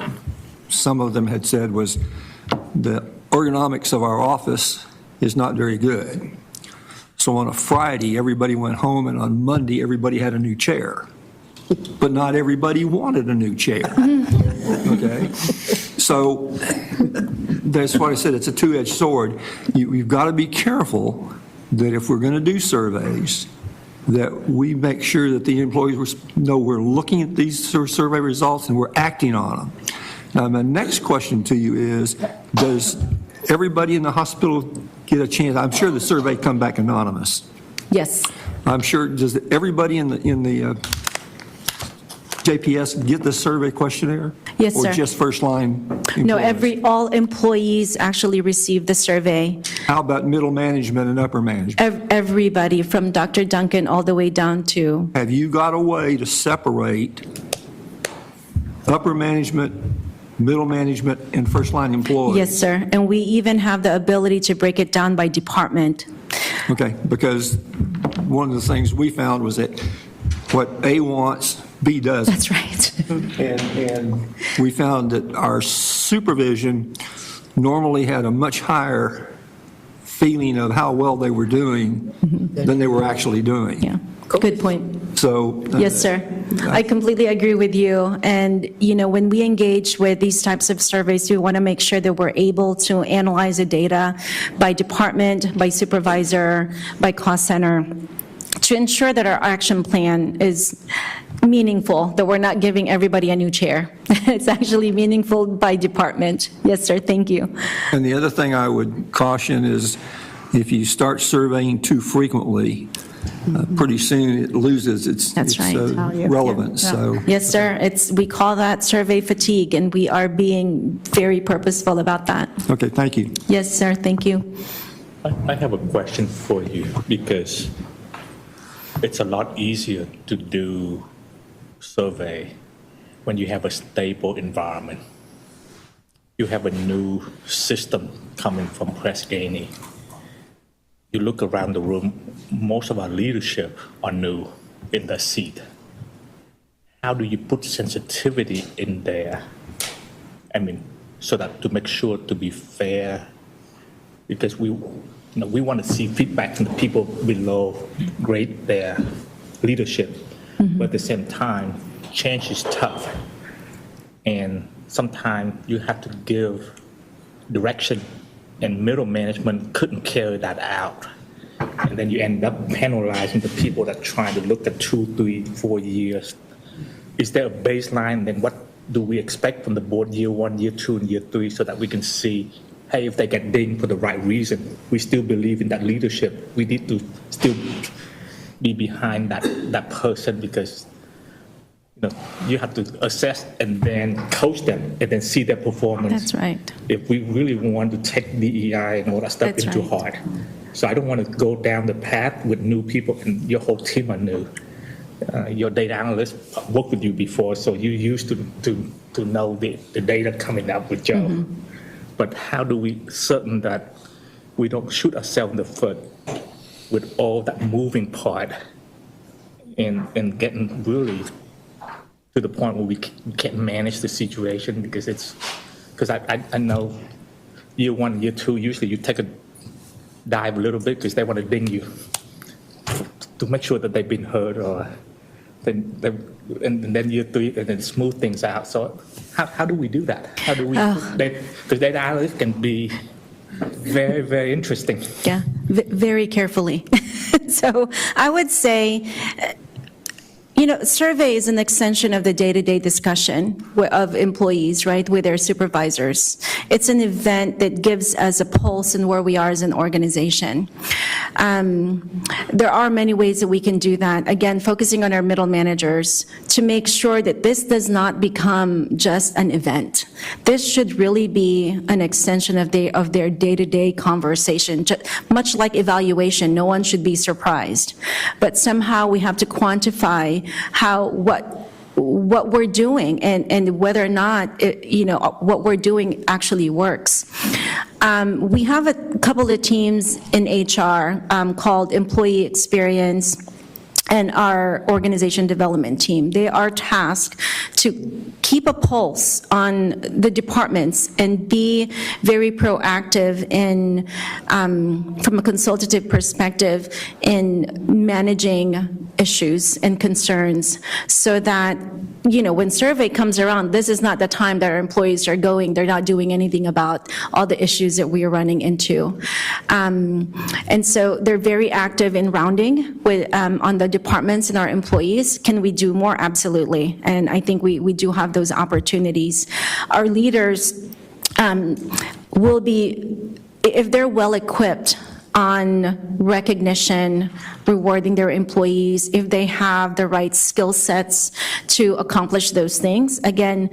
some of them had said was the ergonomics of our office is not very good. So on a Friday, everybody went home, and on Monday, everybody had a new chair. But not everybody wanted a new chair. Okay? So that's why I said it's a two-edged sword. You've got to be careful that if we're going to do surveys, that we make sure that the employees know we're looking at these survey results and we're acting on them. Now, my next question to you is, does everybody in the hospital get a chance? I'm sure the survey come back anonymous. Yes. I'm sure, does everybody in the JPS get the survey questionnaire? Yes, sir. Or just first line employees? No, all employees actually receive the survey. How about middle management and upper management? Everybody from Dr. Duncan all the way down to, Have you got a way to separate upper management, middle management, and first line employees? yes, sir. And we even have the ability to break it down by department. Okay, because one of the things we found was that what A wants, B does. That's right. And we found that our supervision normally had a much higher feeling of how well they were doing than they were actually doing. Yeah, good point. So. Yes, sir. I completely agree with you. And, when we engage with these types of surveys, we want to make sure that we're able to analyze the data by department, by supervisor, by cost center, to ensure that our action plan is meaningful, that we're not giving everybody a new chair. It's actually meaningful by department. Yes, sir, thank you. And the other thing I would caution is if you start surveying too frequently, pretty soon it loses its relevance. So. Yes, sir, we call that survey fatigue, and we are being very purposeful about that. Okay, thank you. Yes, sir, thank you. I have a question for you, because it's a lot easier to do survey when you have a stable environment. You have a new system coming from Press Ganey. You look around the room, most of our leadership are new in the seat. How do you put sensitivity in there? So that to make sure to be fair, because we want to see feedback from the people below, grade their leadership. But at the same time, change is tough. And sometimes you have to give direction, and middle management couldn't carry that out. And then you end up penalizing the people that are trying to look at 2, 3, 4 years. Is there a baseline? Then what do we expect from the board year 1, year 2, and year 3, so that we can see, hey, if they get dinged for the right reason, we still believe in that leadership. We need to still be behind that person, because you have to assess and then coach them and then see their performance. That's right. If we really want to take DEI and all that stuff That's into right. heart. So I don't want to go down the path with new people, and your whole team are new. Your data analyst worked with you before, so you used to know the data coming up with Joe. But how do we certain that we don't shoot ourselves in the foot with all that moving part and getting really to the point where we can't manage the situation? Because I know year 1, year 2, usually you take a dive a little bit because they want to ding you to make sure that they've been heard, or and then year 3 and then smooth things out. So how do we do that? How do we? Because data analysts can be very, very interesting. Yeah, very carefully. So I would say, survey is an extension of the day-to-day discussion of employees, right, with their supervisors. It's an event that gives us a pulse in where we are as an organization. There are many ways that we can do that. Again, focusing on our middle managers to make sure that this does not become just an event. This should really be an extension of their day-to-day conversation, much like evaluation. No one should be surprised. But somehow we have to quantify what we're doing and whether or not, what we're doing actually works. We have a couple of teams in HR called Employee Experience and our organization development team. They are tasked to keep a pulse on the departments and be very proactive in, from a consultative perspective, in managing issues and concerns so that, when survey comes around, this is not the time that our employees are they're not doing anything about all the issues that we are running into. And so they're very active in rounding on the departments and our employees. Can we do more? Absolutely. And I think we do have those opportunities. Our leaders will be, if they're well equipped on recognition, rewarding their employees, if they have the right skill sets to accomplish those things. Again,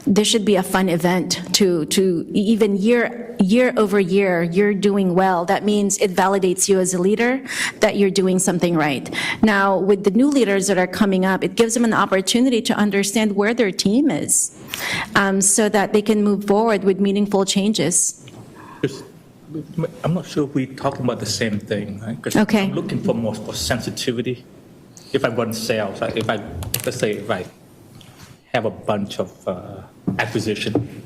this should be a fun event to even year over year, you're doing well. That means it validates you as a leader that you're doing something right. Now, with the new leaders that are coming up, it gives them an opportunity to understand where their team is so that they can move forward with meaningful changes. I'm not sure if we're talking about the same thing, right? 'Cause Okay. I'm looking for more for sensitivity. If I run sales, let's say if I have a bunch of acquisition,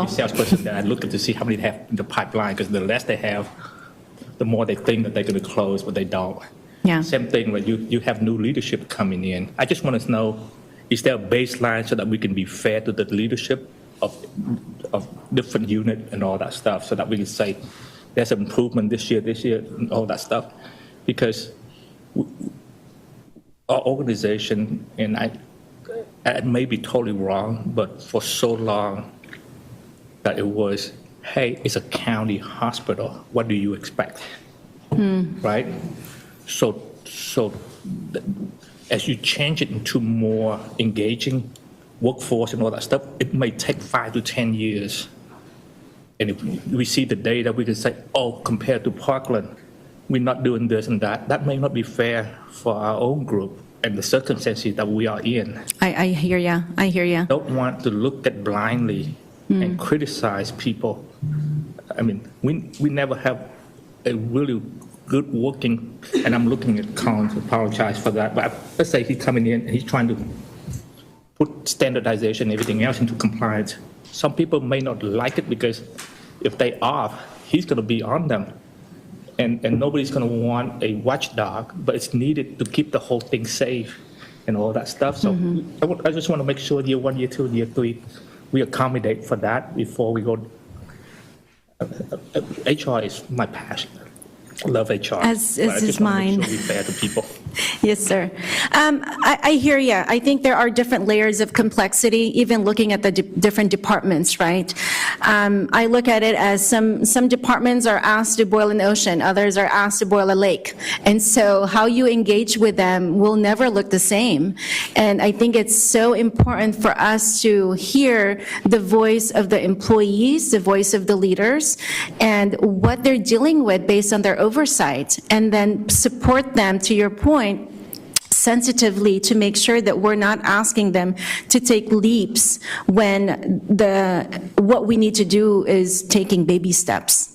salesperson, that I look at to see how many they have in the pipeline, because the less they have, the more they think that they're going to close, but they don't. Yeah. Same thing when you have new leadership coming in. I just want to know, is there a baseline so that we can be fair to the leadership of different unit and all that stuff, so that we can say there's an improvement this year, and all that stuff? Because our organization, and I may be totally wrong, but for so long that it was, hey, it's a county hospital, what do you expect? Right? So as you change it into more engaging workforce and all that stuff, it may take 5 to 10 years. And if we see the data, we can say, compared to Parkland, we're not doing this and that. That may not be fair for our own group and the circumstances that we are in. I hear ya. I hear ya. Don't want to look at blindly and criticize people. I mean, we never have a really good working, and I'm looking at Collins, apologize for that, but let's say he's coming in and he's trying to put standardization and everything else into compliance. Some people may not like it because if they are, he's going to be on them. And nobody's going to want a watchdog, but it's needed to keep the whole thing safe and all that stuff. So I just want to make sure year 1, year 2, year 3, we accommodate for that before we go. HR is my passion. I love HR. As but I is just want to mine. make sure we're fair to people. Yes, sir. I hear you. I think there are different layers of complexity, even looking at the different departments, right? I look at it as some departments are asked to boil an ocean, others are asked to boil a lake. And so how you engage with them will never look the same. And I think it's so important for us to hear the voice of the employees, the voice of the leaders, and what they're dealing with based on their oversight, and then support them, to your point, sensitively, to make sure that we're not asking them to take leaps when what we need to do is taking baby steps.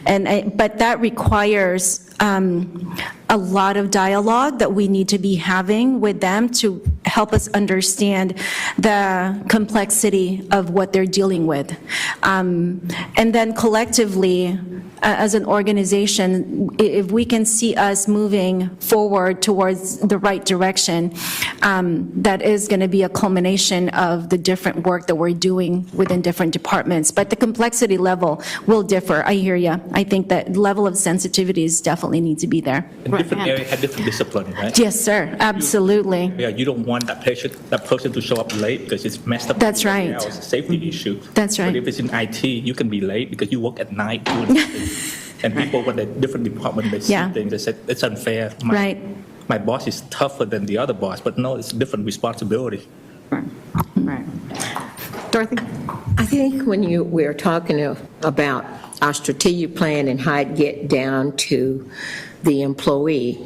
But that requires a lot of dialogue that we need to be having with them to help us understand the complexity of what they're dealing with. And then collectively, as an organization, if we can see us moving forward towards the right direction, that is going to be a culmination of the different work that we're doing within different departments. But the complexity level will differ. I hear you. I think that level of sensitivities definitely need to be there. And different area had different discipline, right? Yes, sir. Absolutely. Yeah, you don't want that person to show up late because it's messed up. That's right. It's a safety issue. That's right. But if it's in IT, you can be late because you work at night doing something. And people, when they're different departments, they see things, they say, it's unfair. My boss is tougher than the other boss, but no, it's a different responsibility. Right. Dorothy? I think when we're talking about our strategic plan and how it get down to the employee,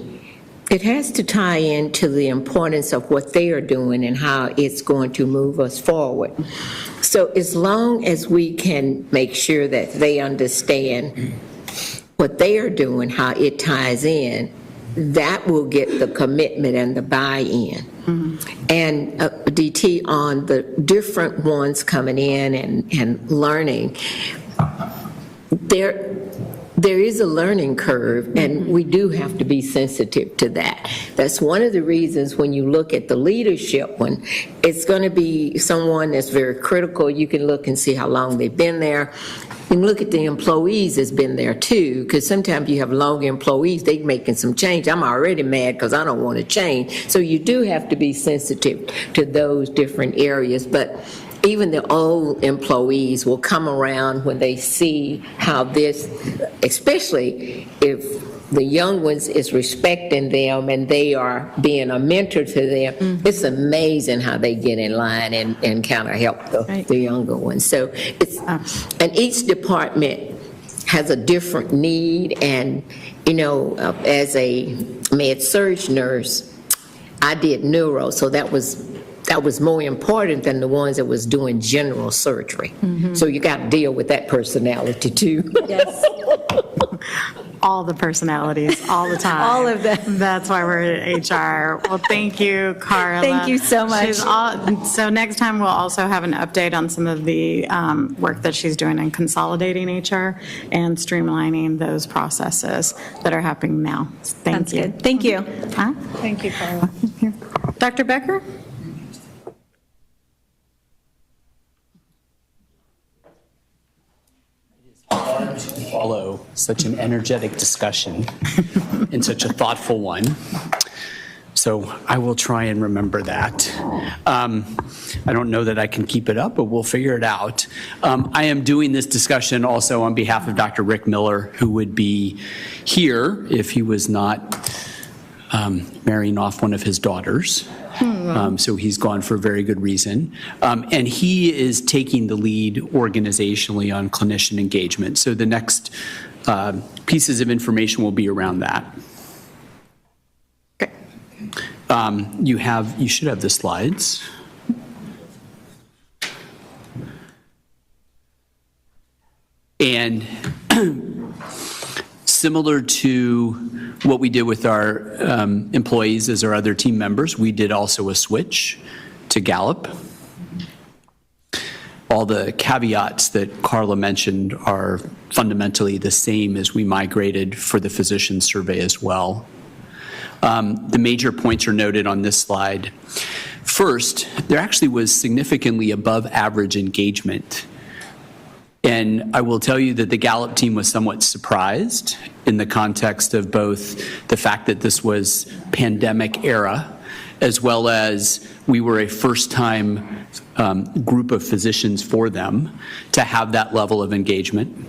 it has to tie into the importance of what they are doing and how it's going to move us forward. So as long as we can make sure that they understand what they are doing, how it ties in, that will get the commitment and the buy-in. And DT, on the different ones coming in and learning, there is a learning curve, and we do have to be sensitive to that. That's one of the reasons when you look at the leadership one, it's going to be someone that's very critical. You can look and see how long they've been there. You can look at the employees that's been there too, because sometimes you have long employees, they're making some change. I'm already mad because I don't want to change. So you do have to be sensitive to those different areas. But even the old employees will come around when they see how this, especially if the young ones is respecting them and they are being a mentor to them, it's amazing how they get in line and kind of help the younger ones. So it's, and each department has a different need, and, you know, as a med-surg nurse, I did neuro, so that was more important than the ones that was doing general surgery. So you got to deal with that personality too. Yes. All the personalities, all the time. All of them. That's why we're at HR. Well, thank you, Carla. Thank you so much. So next time, we'll also have an update on some of the work that she's doing in consolidating HR and streamlining those processes that are happening now. Thank you. Good. Thank you. Thank you, Carla. Dr. Becker? Hard to follow such an energetic discussion and such a thoughtful one. So I will try and remember that. I don't know that I can keep it up, but we'll figure it out. I am doing this discussion also on behalf of Dr. Rick Miller, who would be here if he was not marrying off one of his daughters. So he's gone for a very good reason. And he is taking the lead organizationally on clinician engagement. So the next pieces of information will be around that. Okay. You should have the slides. And similar to what we did with our employees as our other team members, we did also a switch to Gallup. All the caveats that Carla mentioned are fundamentally the same as we migrated for the physician survey as well. The major points are noted on this slide. First, there actually was significantly above average engagement. And I will tell you that the Gallup team was somewhat surprised in the context of both the fact that this was pandemic era, as well as we were a first-time group of physicians for them to have that level of engagement.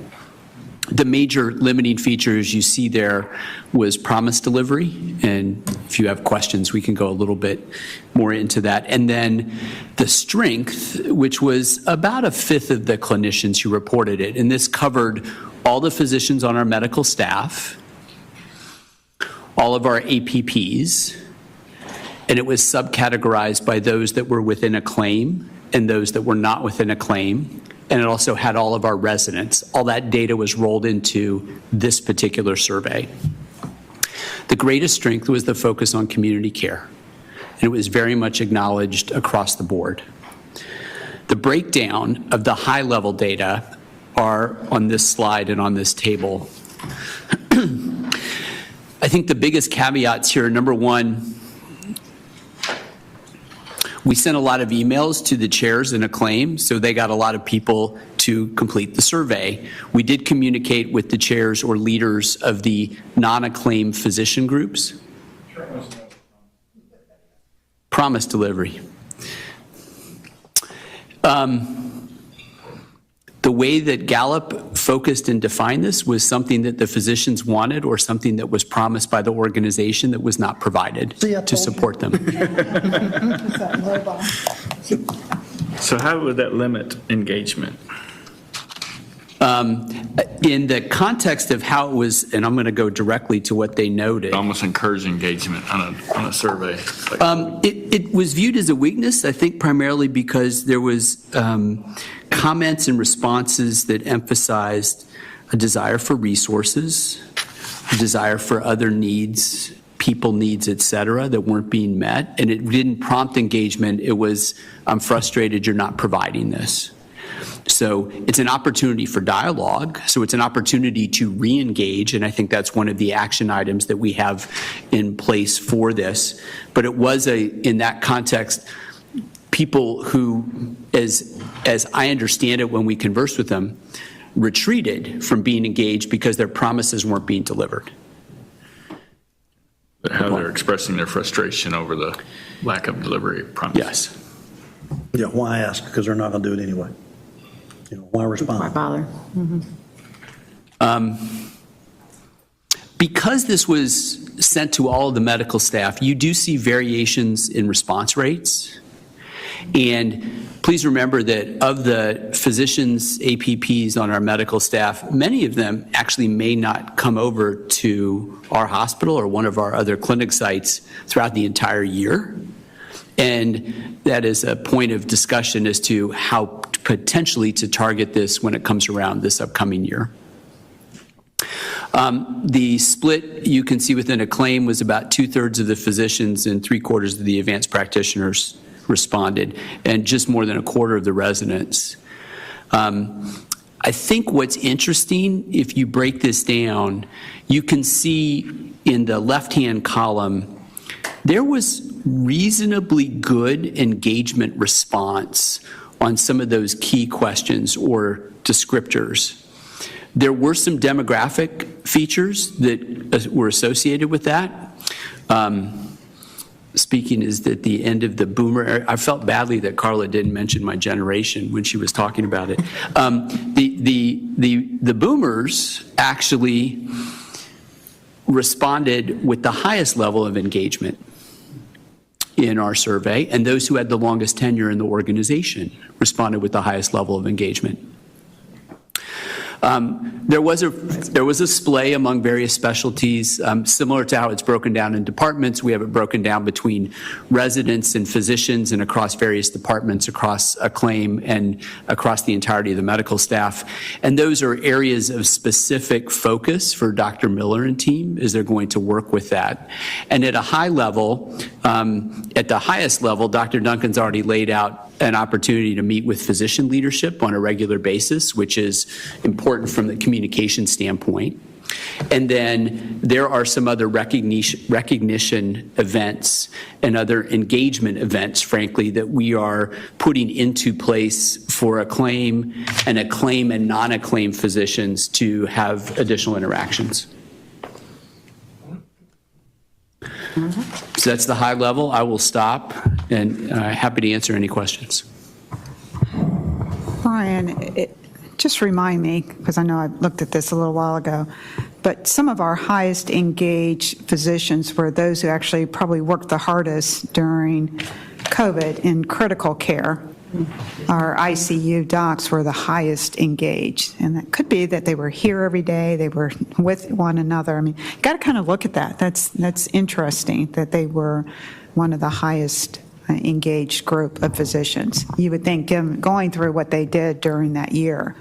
The major limiting features you see there was promise delivery, and if you have questions, we can go a little bit more into that. And then the strength, which was about a fifth of the clinicians who reported it, and this covered all the physicians on our medical staff, all of our APPs, and it was subcategorized by those that were within a claim and those that were not within a claim. And it also had all of our residents. All that data was rolled into this particular survey. The greatest strength was the focus on community care, and it was very much acknowledged across the board. The breakdown of the high-level data are on this slide and on this table. I think the biggest caveats here, number one, we sent a lot of emails to the chairs in Acclaim, so they got a lot of people to complete the survey. We did communicate with the chairs or leaders of the non-Acclaim physician groups. Promise delivery. The way that Gallup focused and defined this was something that the physicians wanted or something that was promised by the organization that was not provided to support them. So how would that limit engagement? In the context of how it was, and I'm going to go directly to what they noted. Almost encourage engagement on a survey. It was viewed as a weakness, I think primarily because there was comments and responses that emphasized a desire for resources, a desire for other needs, people needs, et cetera, that weren't being met. And it didn't prompt engagement. It was, I'm frustrated you're not providing this. So it's an opportunity for dialogue. So it's an opportunity to re-engage, and I think that's one of the action items that we have in place for this. But it was in that context, people who, as I understand it when we conversed with them, retreated from being engaged because their promises weren't being delivered. How they're expressing their frustration over the lack of delivery of promises. Yes. Yeah, why ask? Because they're not going to do it anyway. Why respond? Why bother? Because this was sent to all of the medical staff, you do see variations in response rates. And please remember that of the physicians, APPs on our medical staff, many of them actually may not come over to our hospital or one of our other clinic sites throughout the entire year. And that is a point of discussion as to how potentially to target this when it comes around this upcoming year. The split you can see within Acclaim was about 2/3 of the physicians and 3/4 of the advanced practitioners responded, and just more than 1/4 of the residents. I think what's interesting, if you break this down, you can see in the left-hand column, there was reasonably good engagement response on some of those key questions or descriptors. There were some demographic features that were associated with that. Speaking is at the end of the boomer era. I felt badly that Carla didn't mention my generation when she was talking about it. The boomers actually responded with the highest level of engagement in our survey, and those who had the longest tenure in the organization responded with the highest level of engagement. There was a splay among various specialties, similar to how it's broken down in departments. We have it broken down between residents and physicians and across various departments, across Acclaim and across the entirety of the medical staff. And those are areas of specific focus for Dr. Miller and team as they're going to work with that. And at a high level, at the highest level, Dr. Duncan's already laid out an opportunity to meet with physician leadership on a regular basis, which is important from the communication standpoint. And then there are some other recognition events and other engagement events, frankly, that we are putting into place for Acclaim and non-Acclaim physicians to have additional interactions. So that's the high level. I will stop and happy to answer any questions. Brian, just remind me, because I know I looked at this a little while ago, but some of our highest engaged physicians were those who actually probably worked the hardest during COVID in critical care. Our ICU docs were the highest engaged, and that could be that they were here every day, they were with one another. I mean, got to kind of look at that. That's interesting that they were one of the highest engaged group of physicians. You would think, going through what they did during that year,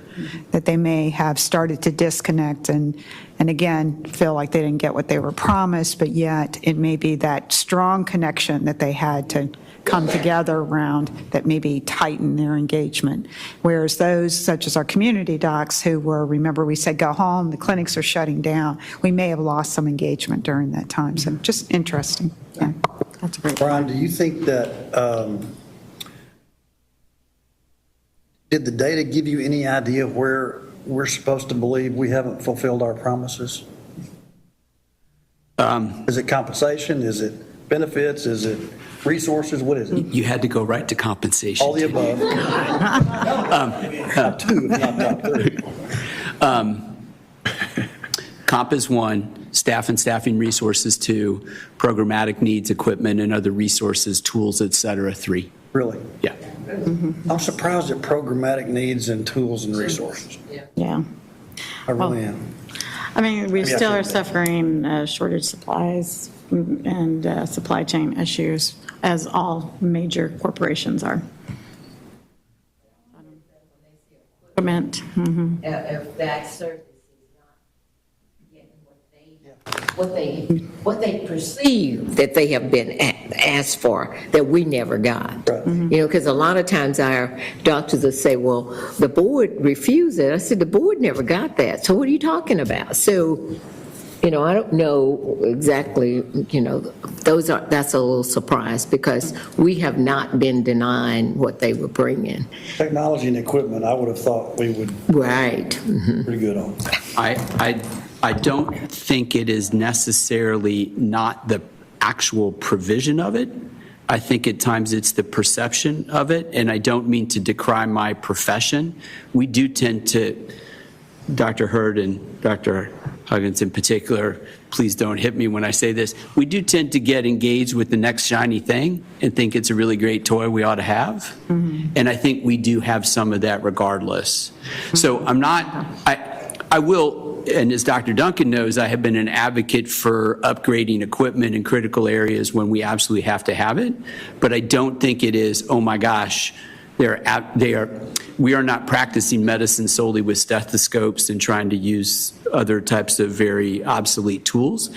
that they may have started to disconnect and again feel like they didn't get what they were promised, but yet it may be that strong connection that they had to come together around that maybe tighten their engagement. Whereas those, such as our community docs who were, remember we said go home, the clinics are shutting down, we may have lost some engagement during that time. So just interesting. Yeah. That's a great Brian, do you think that, did the data give you any idea where we're supposed to believe we haven't fulfilled our promises? Is it compensation? Is it benefits? Is it resources? What is it? You had to go right to compensation. All the above. Top two, if not top three. Comp is one, staff and staffing resources two, programmatic needs, equipment and other resources, tools, et cetera, three. Really? Yeah. I'm surprised at programmatic needs and tools and resources. Yeah. I really am. I mean, we Maybe I still are shouldn't. suffering shortage supplies and supply chain issues, as all major corporations are. Equipment. If that service is not getting what they perceive that they have been asked for, that we never got. You know, because a lot of times our doctors will say, well, the board refused it. I said, the board never got that. So what are you talking about? So, you know, I don't know exactly, you know, that's a little surprise because we have not been denying what they were bringing. Technology and equipment, I would have thought we would Right. pretty good on. I don't think it is necessarily not the actual provision of it. I think at times it's the perception of it, and I don't mean to decry my profession. We do tend to, Dr. Hurd and Dr. Huggins in particular, please don't hit me when I say this, we do tend to get engaged with the next shiny thing and think it's a really great toy we ought to have. And I think we do have some of that regardless. So I'm not, I will, and as Dr. Duncan knows, I have been an advocate for upgrading equipment in critical areas when we absolutely have to have it. But I don't think it is, oh my gosh, we are not practicing medicine solely with stethoscopes and trying to use other types of very obsolete tools.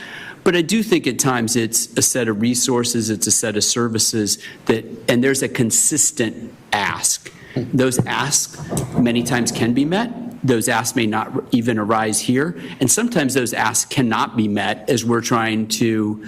But I do think at times it's a set of resources, it's a set of services that, and there's a consistent ask. Those asks many times can be met. Those asks may not even arise here. And sometimes those asks cannot be met as we're trying to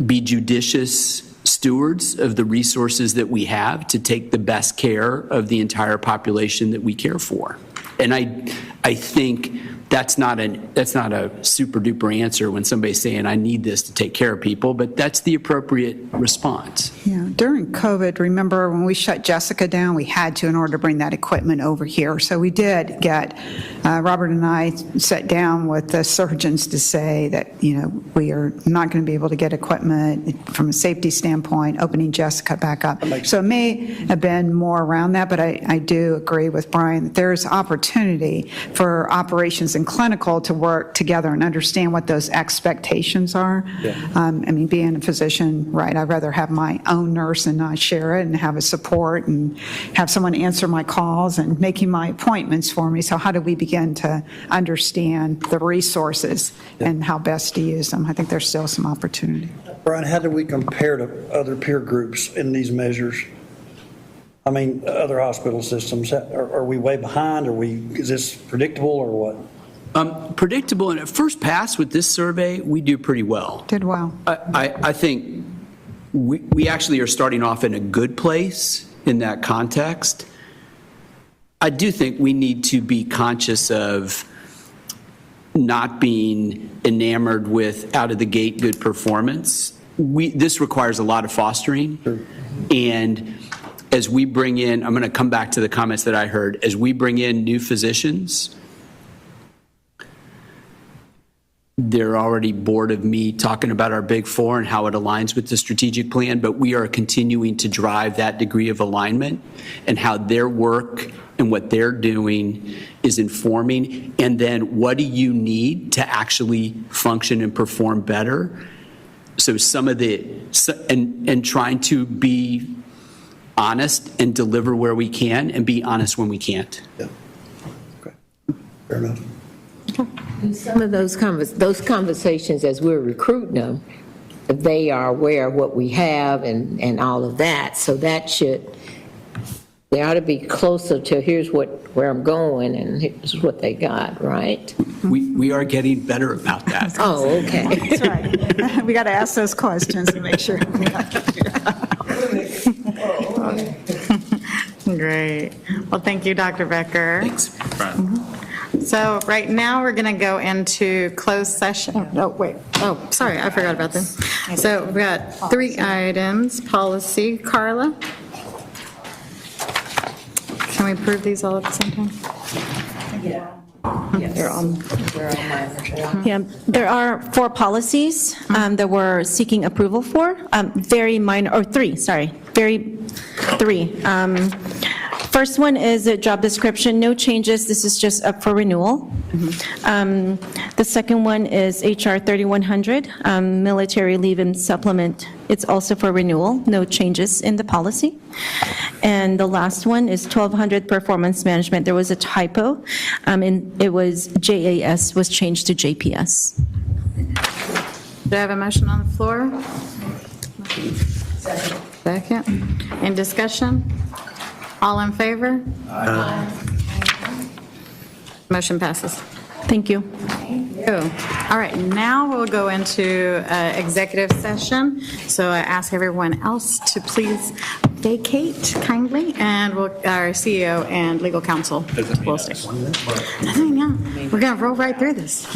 be judicious stewards of the resources that we have to take the best care of the entire population that we care for. And I think that's not a super duper answer when somebody's saying, I need this to take care of people, but that's the appropriate response. Yeah, during COVID, remember when we shut Jessica down, we had to in order to bring that equipment over here. So we did get, Robert and I sat down with the surgeons to say that, you know, we are not going to be able to get equipment from a safety standpoint, opening Jessica back up. So it may have been more around that, but I do agree with Brian that there's opportunity for operations and clinical to work together and understand what those expectations are. I mean, being a physician, right, I'd rather have my own nurse and not share it and have a support and have someone answer my calls and making my appointments for me. So how do we begin to understand the resources and how best to use them? I think there's still some opportunity. Brian, how do we compare to other peer groups in these measures? I mean, other hospital systems, are we way behind? Is this predictable or what? Predictable, and at first pass with this survey, we do pretty well. Did well. I think we actually are starting off in a good place in that context. I do think we need to be conscious of not being enamored with out of the gate good performance. This requires a lot of fostering. And as we bring in, I'm going to come back to the comments that I heard, as we bring in new physicians, they're already bored of me talking about our Big Four and how it aligns with the strategic plan, but we are continuing to drive that degree of alignment and how their work and what they're doing is informing. And then what do you need to actually function and perform better? So some of the, and trying to be honest and deliver where we can and be honest when we can't. Yeah. Okay. Fair enough. Some of those conversations as we're recruiting them, they are aware of what we have and all of that. So that they ought to be closer to here's where I'm going and here's what they got, right? We are getting better about that. Oh, okay. That's right. We got to ask those questions to make sure. Great. Well, thank you, Dr. Becker. Thanks. So right now, we're going to go into closed session. Oh, wait. Oh, sorry, I forgot about this. So we've got 3 items. Policy. Carla? Can we approve these all at the same time? They're on. Yeah, there are 4 policies that we're seeking approval for, very minor, or 3, sorry, 3. First one is a job description, no changes, this is just up for renewal. The second one is HR 3100, military leave and supplement, it's also for renewal, no changes in the policy. And the last one is 1200 performance management, there was a typo, and it was JAS was changed to JPS. Do I have a motion on the floor? Second. In discussion? All in favor? Aye. Motion passes. Thank you. All right, now we'll go into executive session. So I ask everyone else to please vacate kindly, and our CEO and legal counsel will stay. Nothing, yeah. We're going to roll right through this.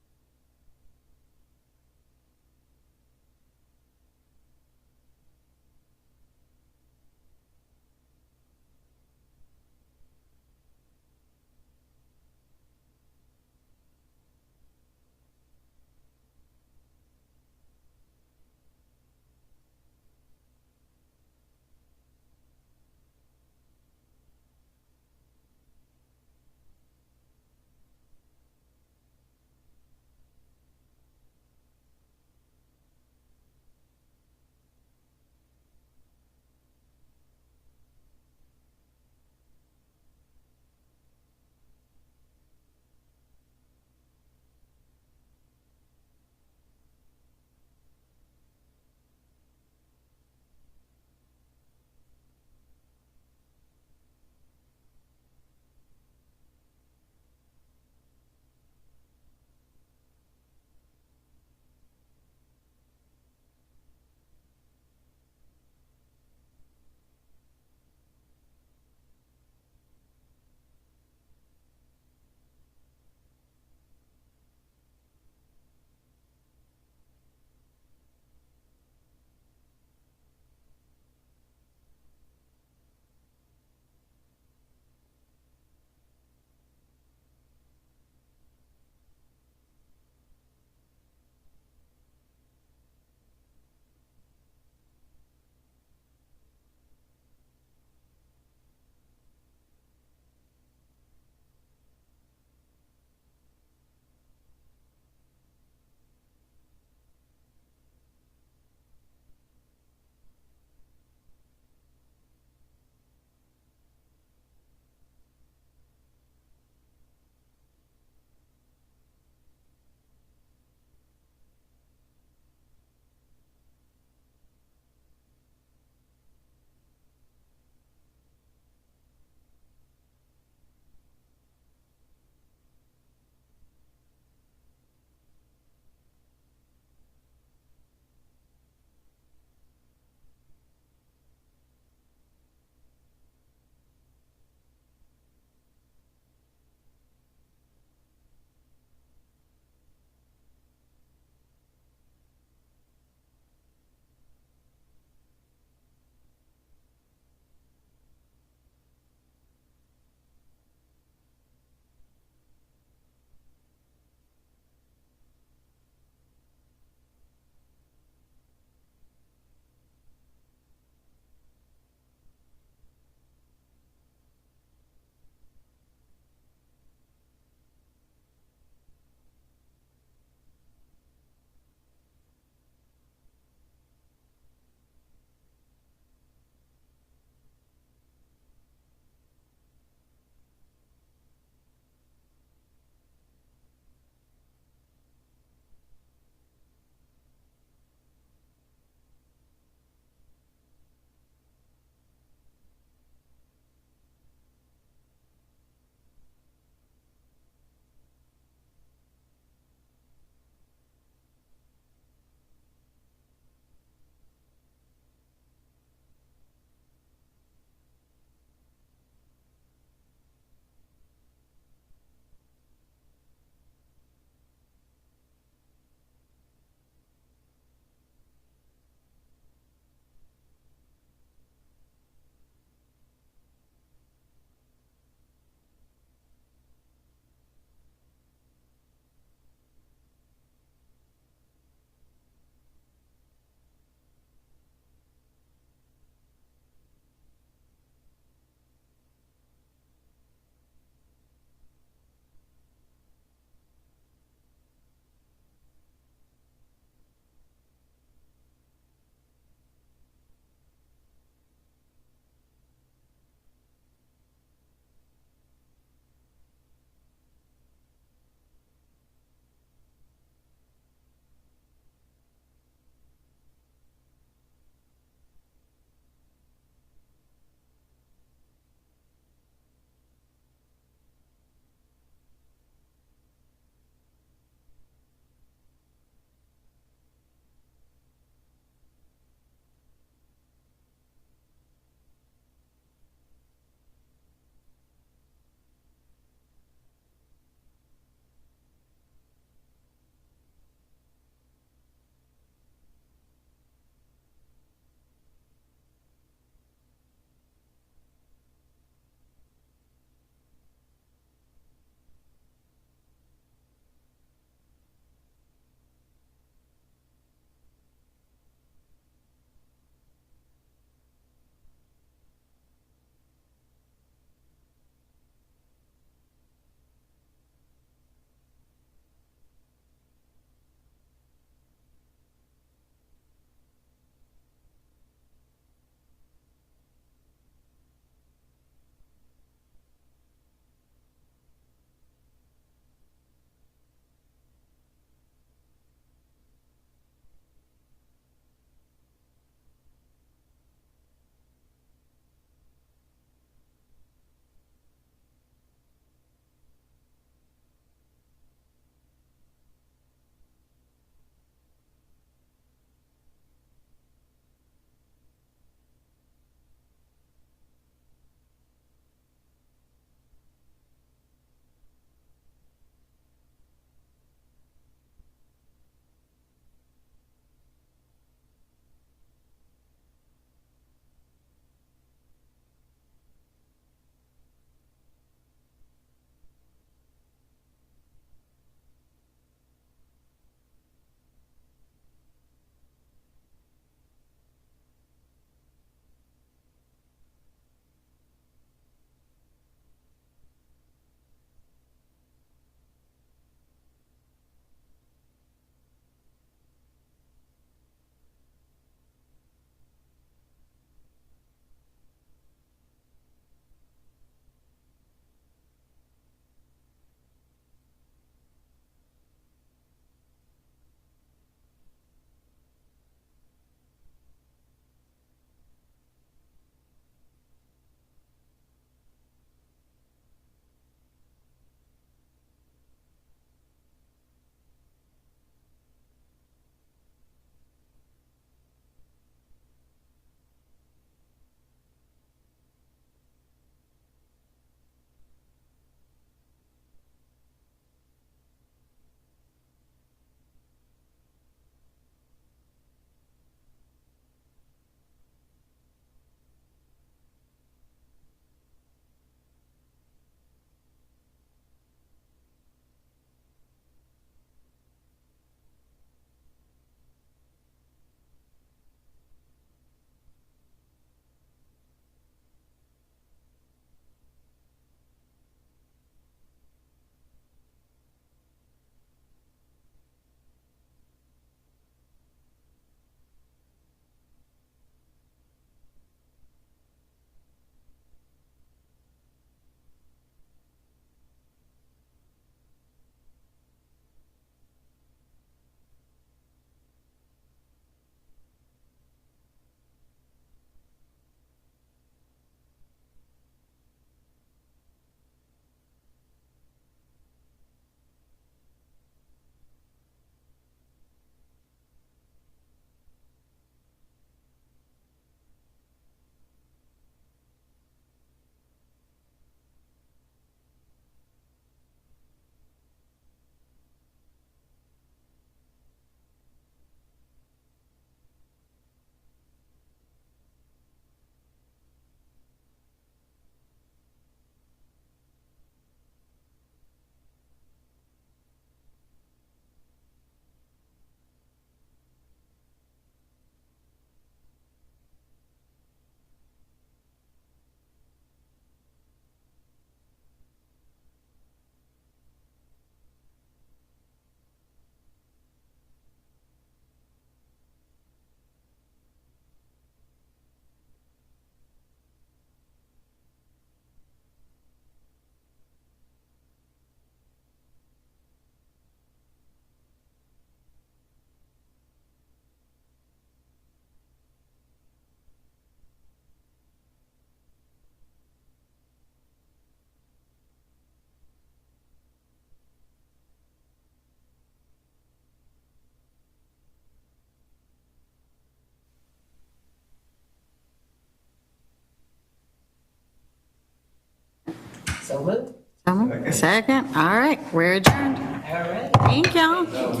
So moved. Second, all right, we're adjourned. All right. Thank y'all. All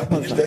right.